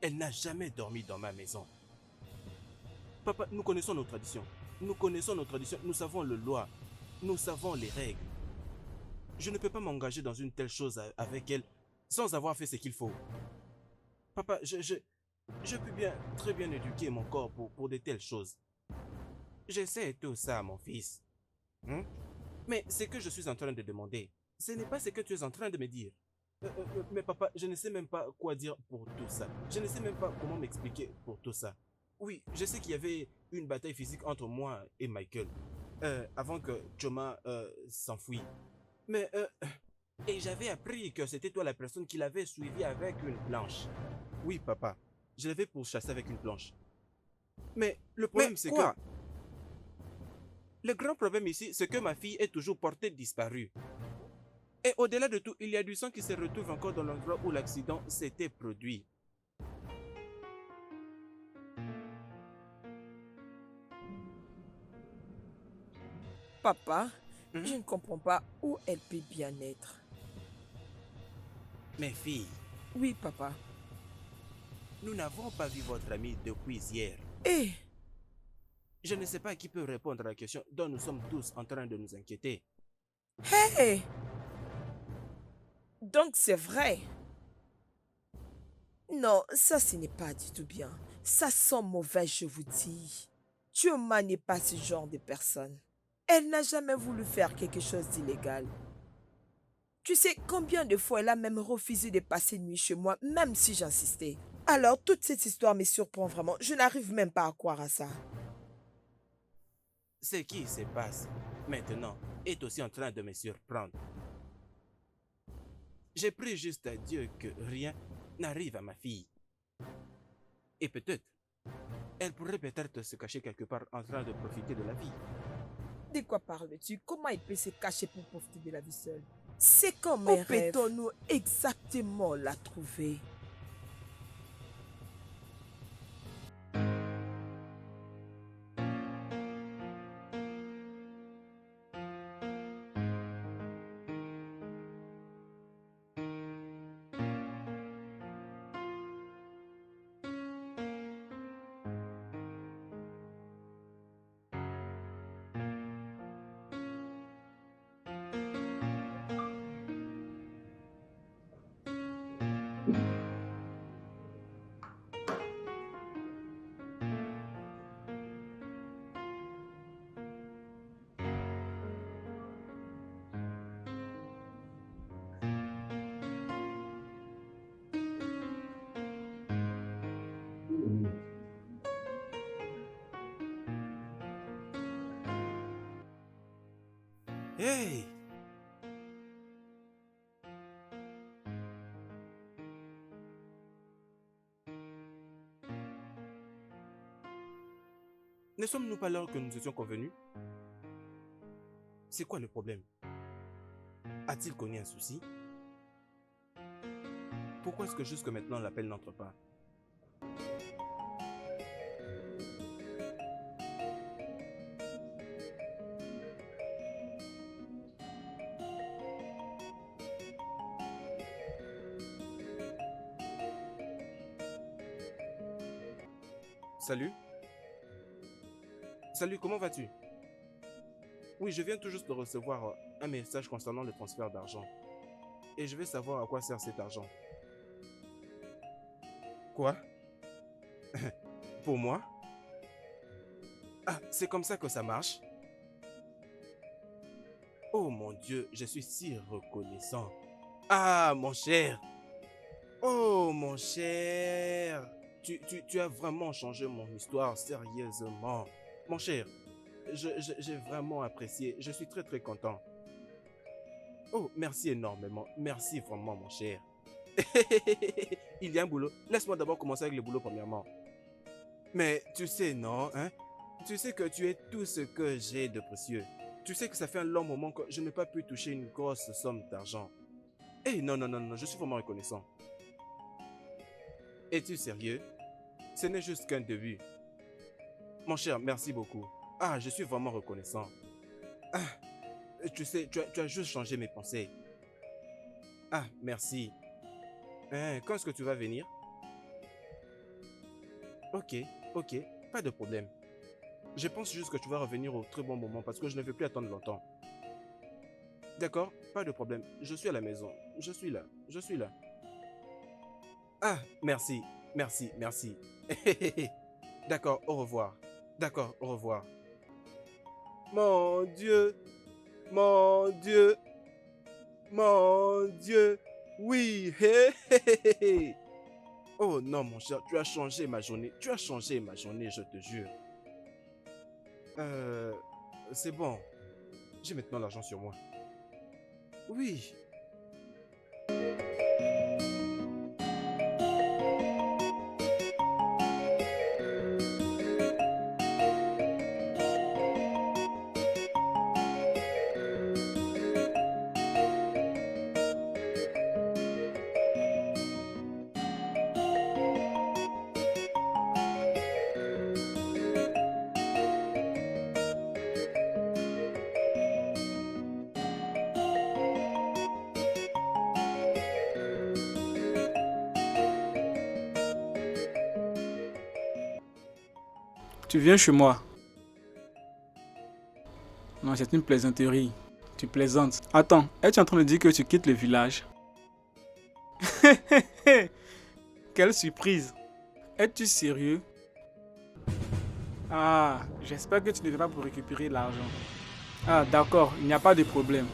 Elle n'a jamais dormi dans ma maison. Papa, nous connaissons nos traditions. Nous connaissons nos traditions. Nous savons le loi. Nous savons les règles. Je ne peux pas m'engager dans une telle chose avec elle sans avoir fait ce qu'il faut. Papa, je peux très bien éduquer mon corps pour de telles choses. J'essaie tout ça, mon fils. Mais ce que je suis en train de demander, ce n'est pas ce que tu es en train de me dire. Mais papa, je ne sais même pas quoi dire pour tout ça. Je ne sais même pas comment m'expliquer pour tout ça. Oui, je sais qu'il y avait une bataille physique entre moi et Michael. Avant que Choma s'enfuit. Mais, et j'avais appris que c'était toi la personne qui l'avait suivi avec une planche. Oui, papa. Je l'avais pourchassé avec une planche. Mais le problème, c'est que... Le grand problème ici, c'est que ma fille est toujours portée disparue. Et au-delà de tout, il y a du sang qui se retrouve encore dans l'endroit où l'accident s'était produit. Papa, je ne comprends pas où elle peut bien être. Mes filles, Oui, papa. nous n'avons pas vu votre amie depuis hier. Eh, Je ne sais pas qui peut répondre à la question dont nous sommes tous en train de nous inquiéter. hey! Donc c'est vrai. Non, ça ce n'est pas du tout bien. Ça sent mauvais, je vous dis. Chioma n'est pas ce genre de personne. Elle n'a jamais voulu faire quelque chose d'illégal. Tu sais combien de fois elle a même refusé de passer une nuit chez moi, même si j'insistais. Alors toute cette histoire me surprend vraiment. Je n'arrive même pas à croire à ça. Ce qui se passe maintenant est aussi en train de me surprendre. J'ai pris juste à Dieu que rien n'arrive à ma fille. Et peut-être, elle pourrait peut-être se cacher quelque part en train de profiter de la vie. De quoi parles-tu? Comment il peut se cacher pour profiter de la vie seule? C'est comme mes Où peut-on exactement la trouver? Hey! Ne sommes-nous pas l'heure que nous étions convenus? C'est quoi le problème? A-t-il connu un souci? Pourquoi est-ce que jusque maintenant l'appel n'entre pas? Salut. Salut, comment vas-tu? Oui, je viens tout juste de recevoir un message concernant le transfert d'argent. Et je veux savoir à quoi sert cet argent. Quoi? Pour moi? Ah, c'est comme ça que ça marche? Oh mon Dieu, je suis si reconnaissant. Ah, mon cher. Oh, mon cher. Tu as vraiment changé mon histoire, sérieusement. Mon cher, j'ai vraiment apprécié. Je suis très très content. Oh, merci énormément. Merci vraiment, mon cher. Il y a un boulot. Laisse-moi d'abord commencer avec le boulot premièrement. Mais tu sais, non, hein? Tu sais que tu es tout ce que j'ai de précieux. Tu sais que ça fait un long moment que je n'ai pas pu toucher une grosse somme d'argent. Eh non, non, non, non, je suis vraiment reconnaissant. Es-tu sérieux? Ce n'est juste qu'un début. Mon cher, merci beaucoup. Ah, je suis vraiment reconnaissant. Ah, tu sais, tu as juste changé mes pensées. Ah, merci. Quand est-ce que tu vas venir? Ok, ok, pas de problème. Je pense juste que tu vas revenir au très bon moment parce que je ne vais plus attendre longtemps. D'accord, pas de problème. Je suis à la maison. Je suis là. Je suis là. Ah, merci. Merci, merci. D'accord, au revoir. D'accord, au revoir. Mon Dieu. Mon Dieu. Mon Dieu. Oui. Oh non, mon cher, tu as changé ma journée. Tu as changé ma journée, je te jure. C'est bon. J'ai maintenant l'argent sur moi. Oui. Tu viens chez moi. Non, c'est une plaisanterie. Tu plaisantes. Attends, es-tu en train de dire que tu quittes le village? Quelle surprise. Es-tu sérieux? Ah, j'espère que tu ne viens pas pour récupérer l'argent. Ah, d'accord, il n'y a pas de problème.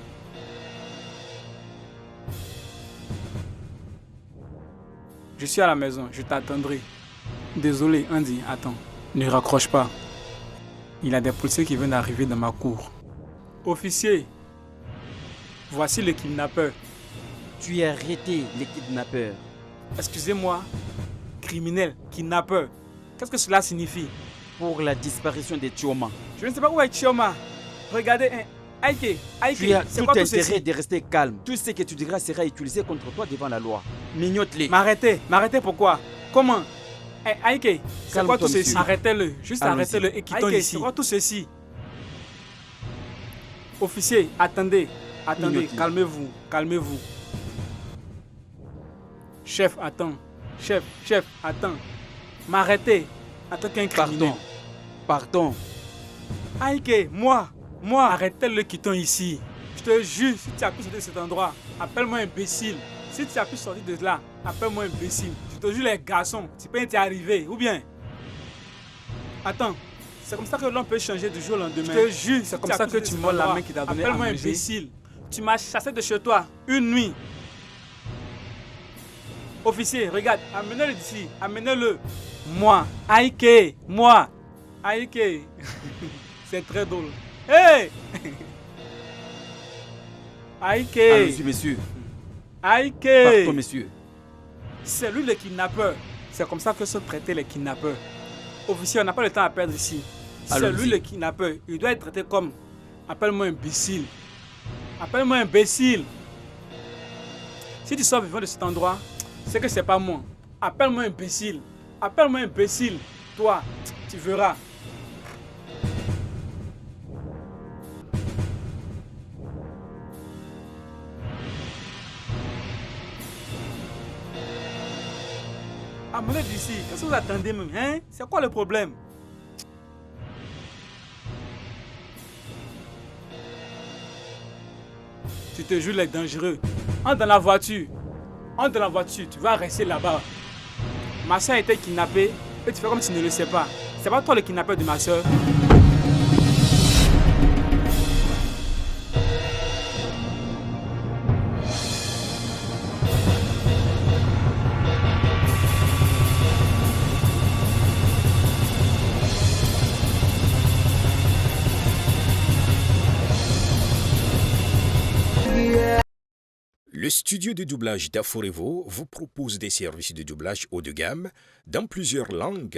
Je suis à la maison, je t'attendrai. Désolé, Andy, attends. Ne raccroche pas. Il y a des policiers qui viennent d'arriver dans ma cour. Officier, voici le kidnappeur. Tu es arrêté, les kidnappeurs. Excusez-moi, criminel, kidnappeur. Qu'est-ce que cela signifie? Pour la disparition de Chioma. Je ne sais pas où est Chioma. Regardez, hein. Aïké, Tu as c'est tout quoi tout intérêt ceci? de rester calme. Tout ce que tu diras sera utilisé contre toi devant la loi. Mignote-les. M'arrêtez pourquoi? Comment? Aïké, c'est Calme-toi, quoi tout ceci? monsieur. Arrêtez-le, juste Allons-y. arrêtez-le et quittons Aïké, ici. c'est quoi tout ceci? Officier, attendez, Mignote-les. calmez-vous. Chef, attends. Chef, attends. M'arrêtez en tant qu'un criminel. Partons. Aïké, moi, arrêtez-le, quittons ici. Je te jure, si tu as pu sortir de cet endroit, appelle-moi imbécile. Si tu as pu sortir de là, appelle-moi imbécile. Je te jure, les garçons, tu peux y arriver, ou bien. Attends, c'est comme ça que l'on peut changer du jour au lendemain. Je te jure, c'est comme ça que tu mords la main qui t'a donné à manger. Appelle-moi imbécile. Tu m'as chassé de chez toi une nuit. Officier, regarde, amenez-le d'ici, amenez-le. Moi, Aïké. C'est très drôle. Hey! Aïké. Allons-y, monsieur. Aïké. Partons, monsieur. C'est lui le kidnappeur. C'est comme ça que sont traités les kidnappeurs. Officier, on n'a pas le temps à perdre ici. C'est Allons-y. lui le kidnappeur. Il doit être traité comme... Appelle-moi imbécile. Appelle-moi imbécile. Si tu sors vivant de cet endroit, c'est que c'est pas moi. Appelle-moi imbécile. Appelle-moi imbécile. Toi, tu verras. Amenez d'ici. Qu'est-ce que vous attendez même, hein? C'est quoi le problème? Tu te jures les dangereux. Entre dans la voiture. Tu vas rester là-bas. Ma soeur a été kidnappée et tu fais comme si tu ne le sais pas. C'est pas toi le kidnappeur de ma soeur. Le studio de doublage d'Aforevo vous propose des services de doublage haut de gamme dans plusieurs langues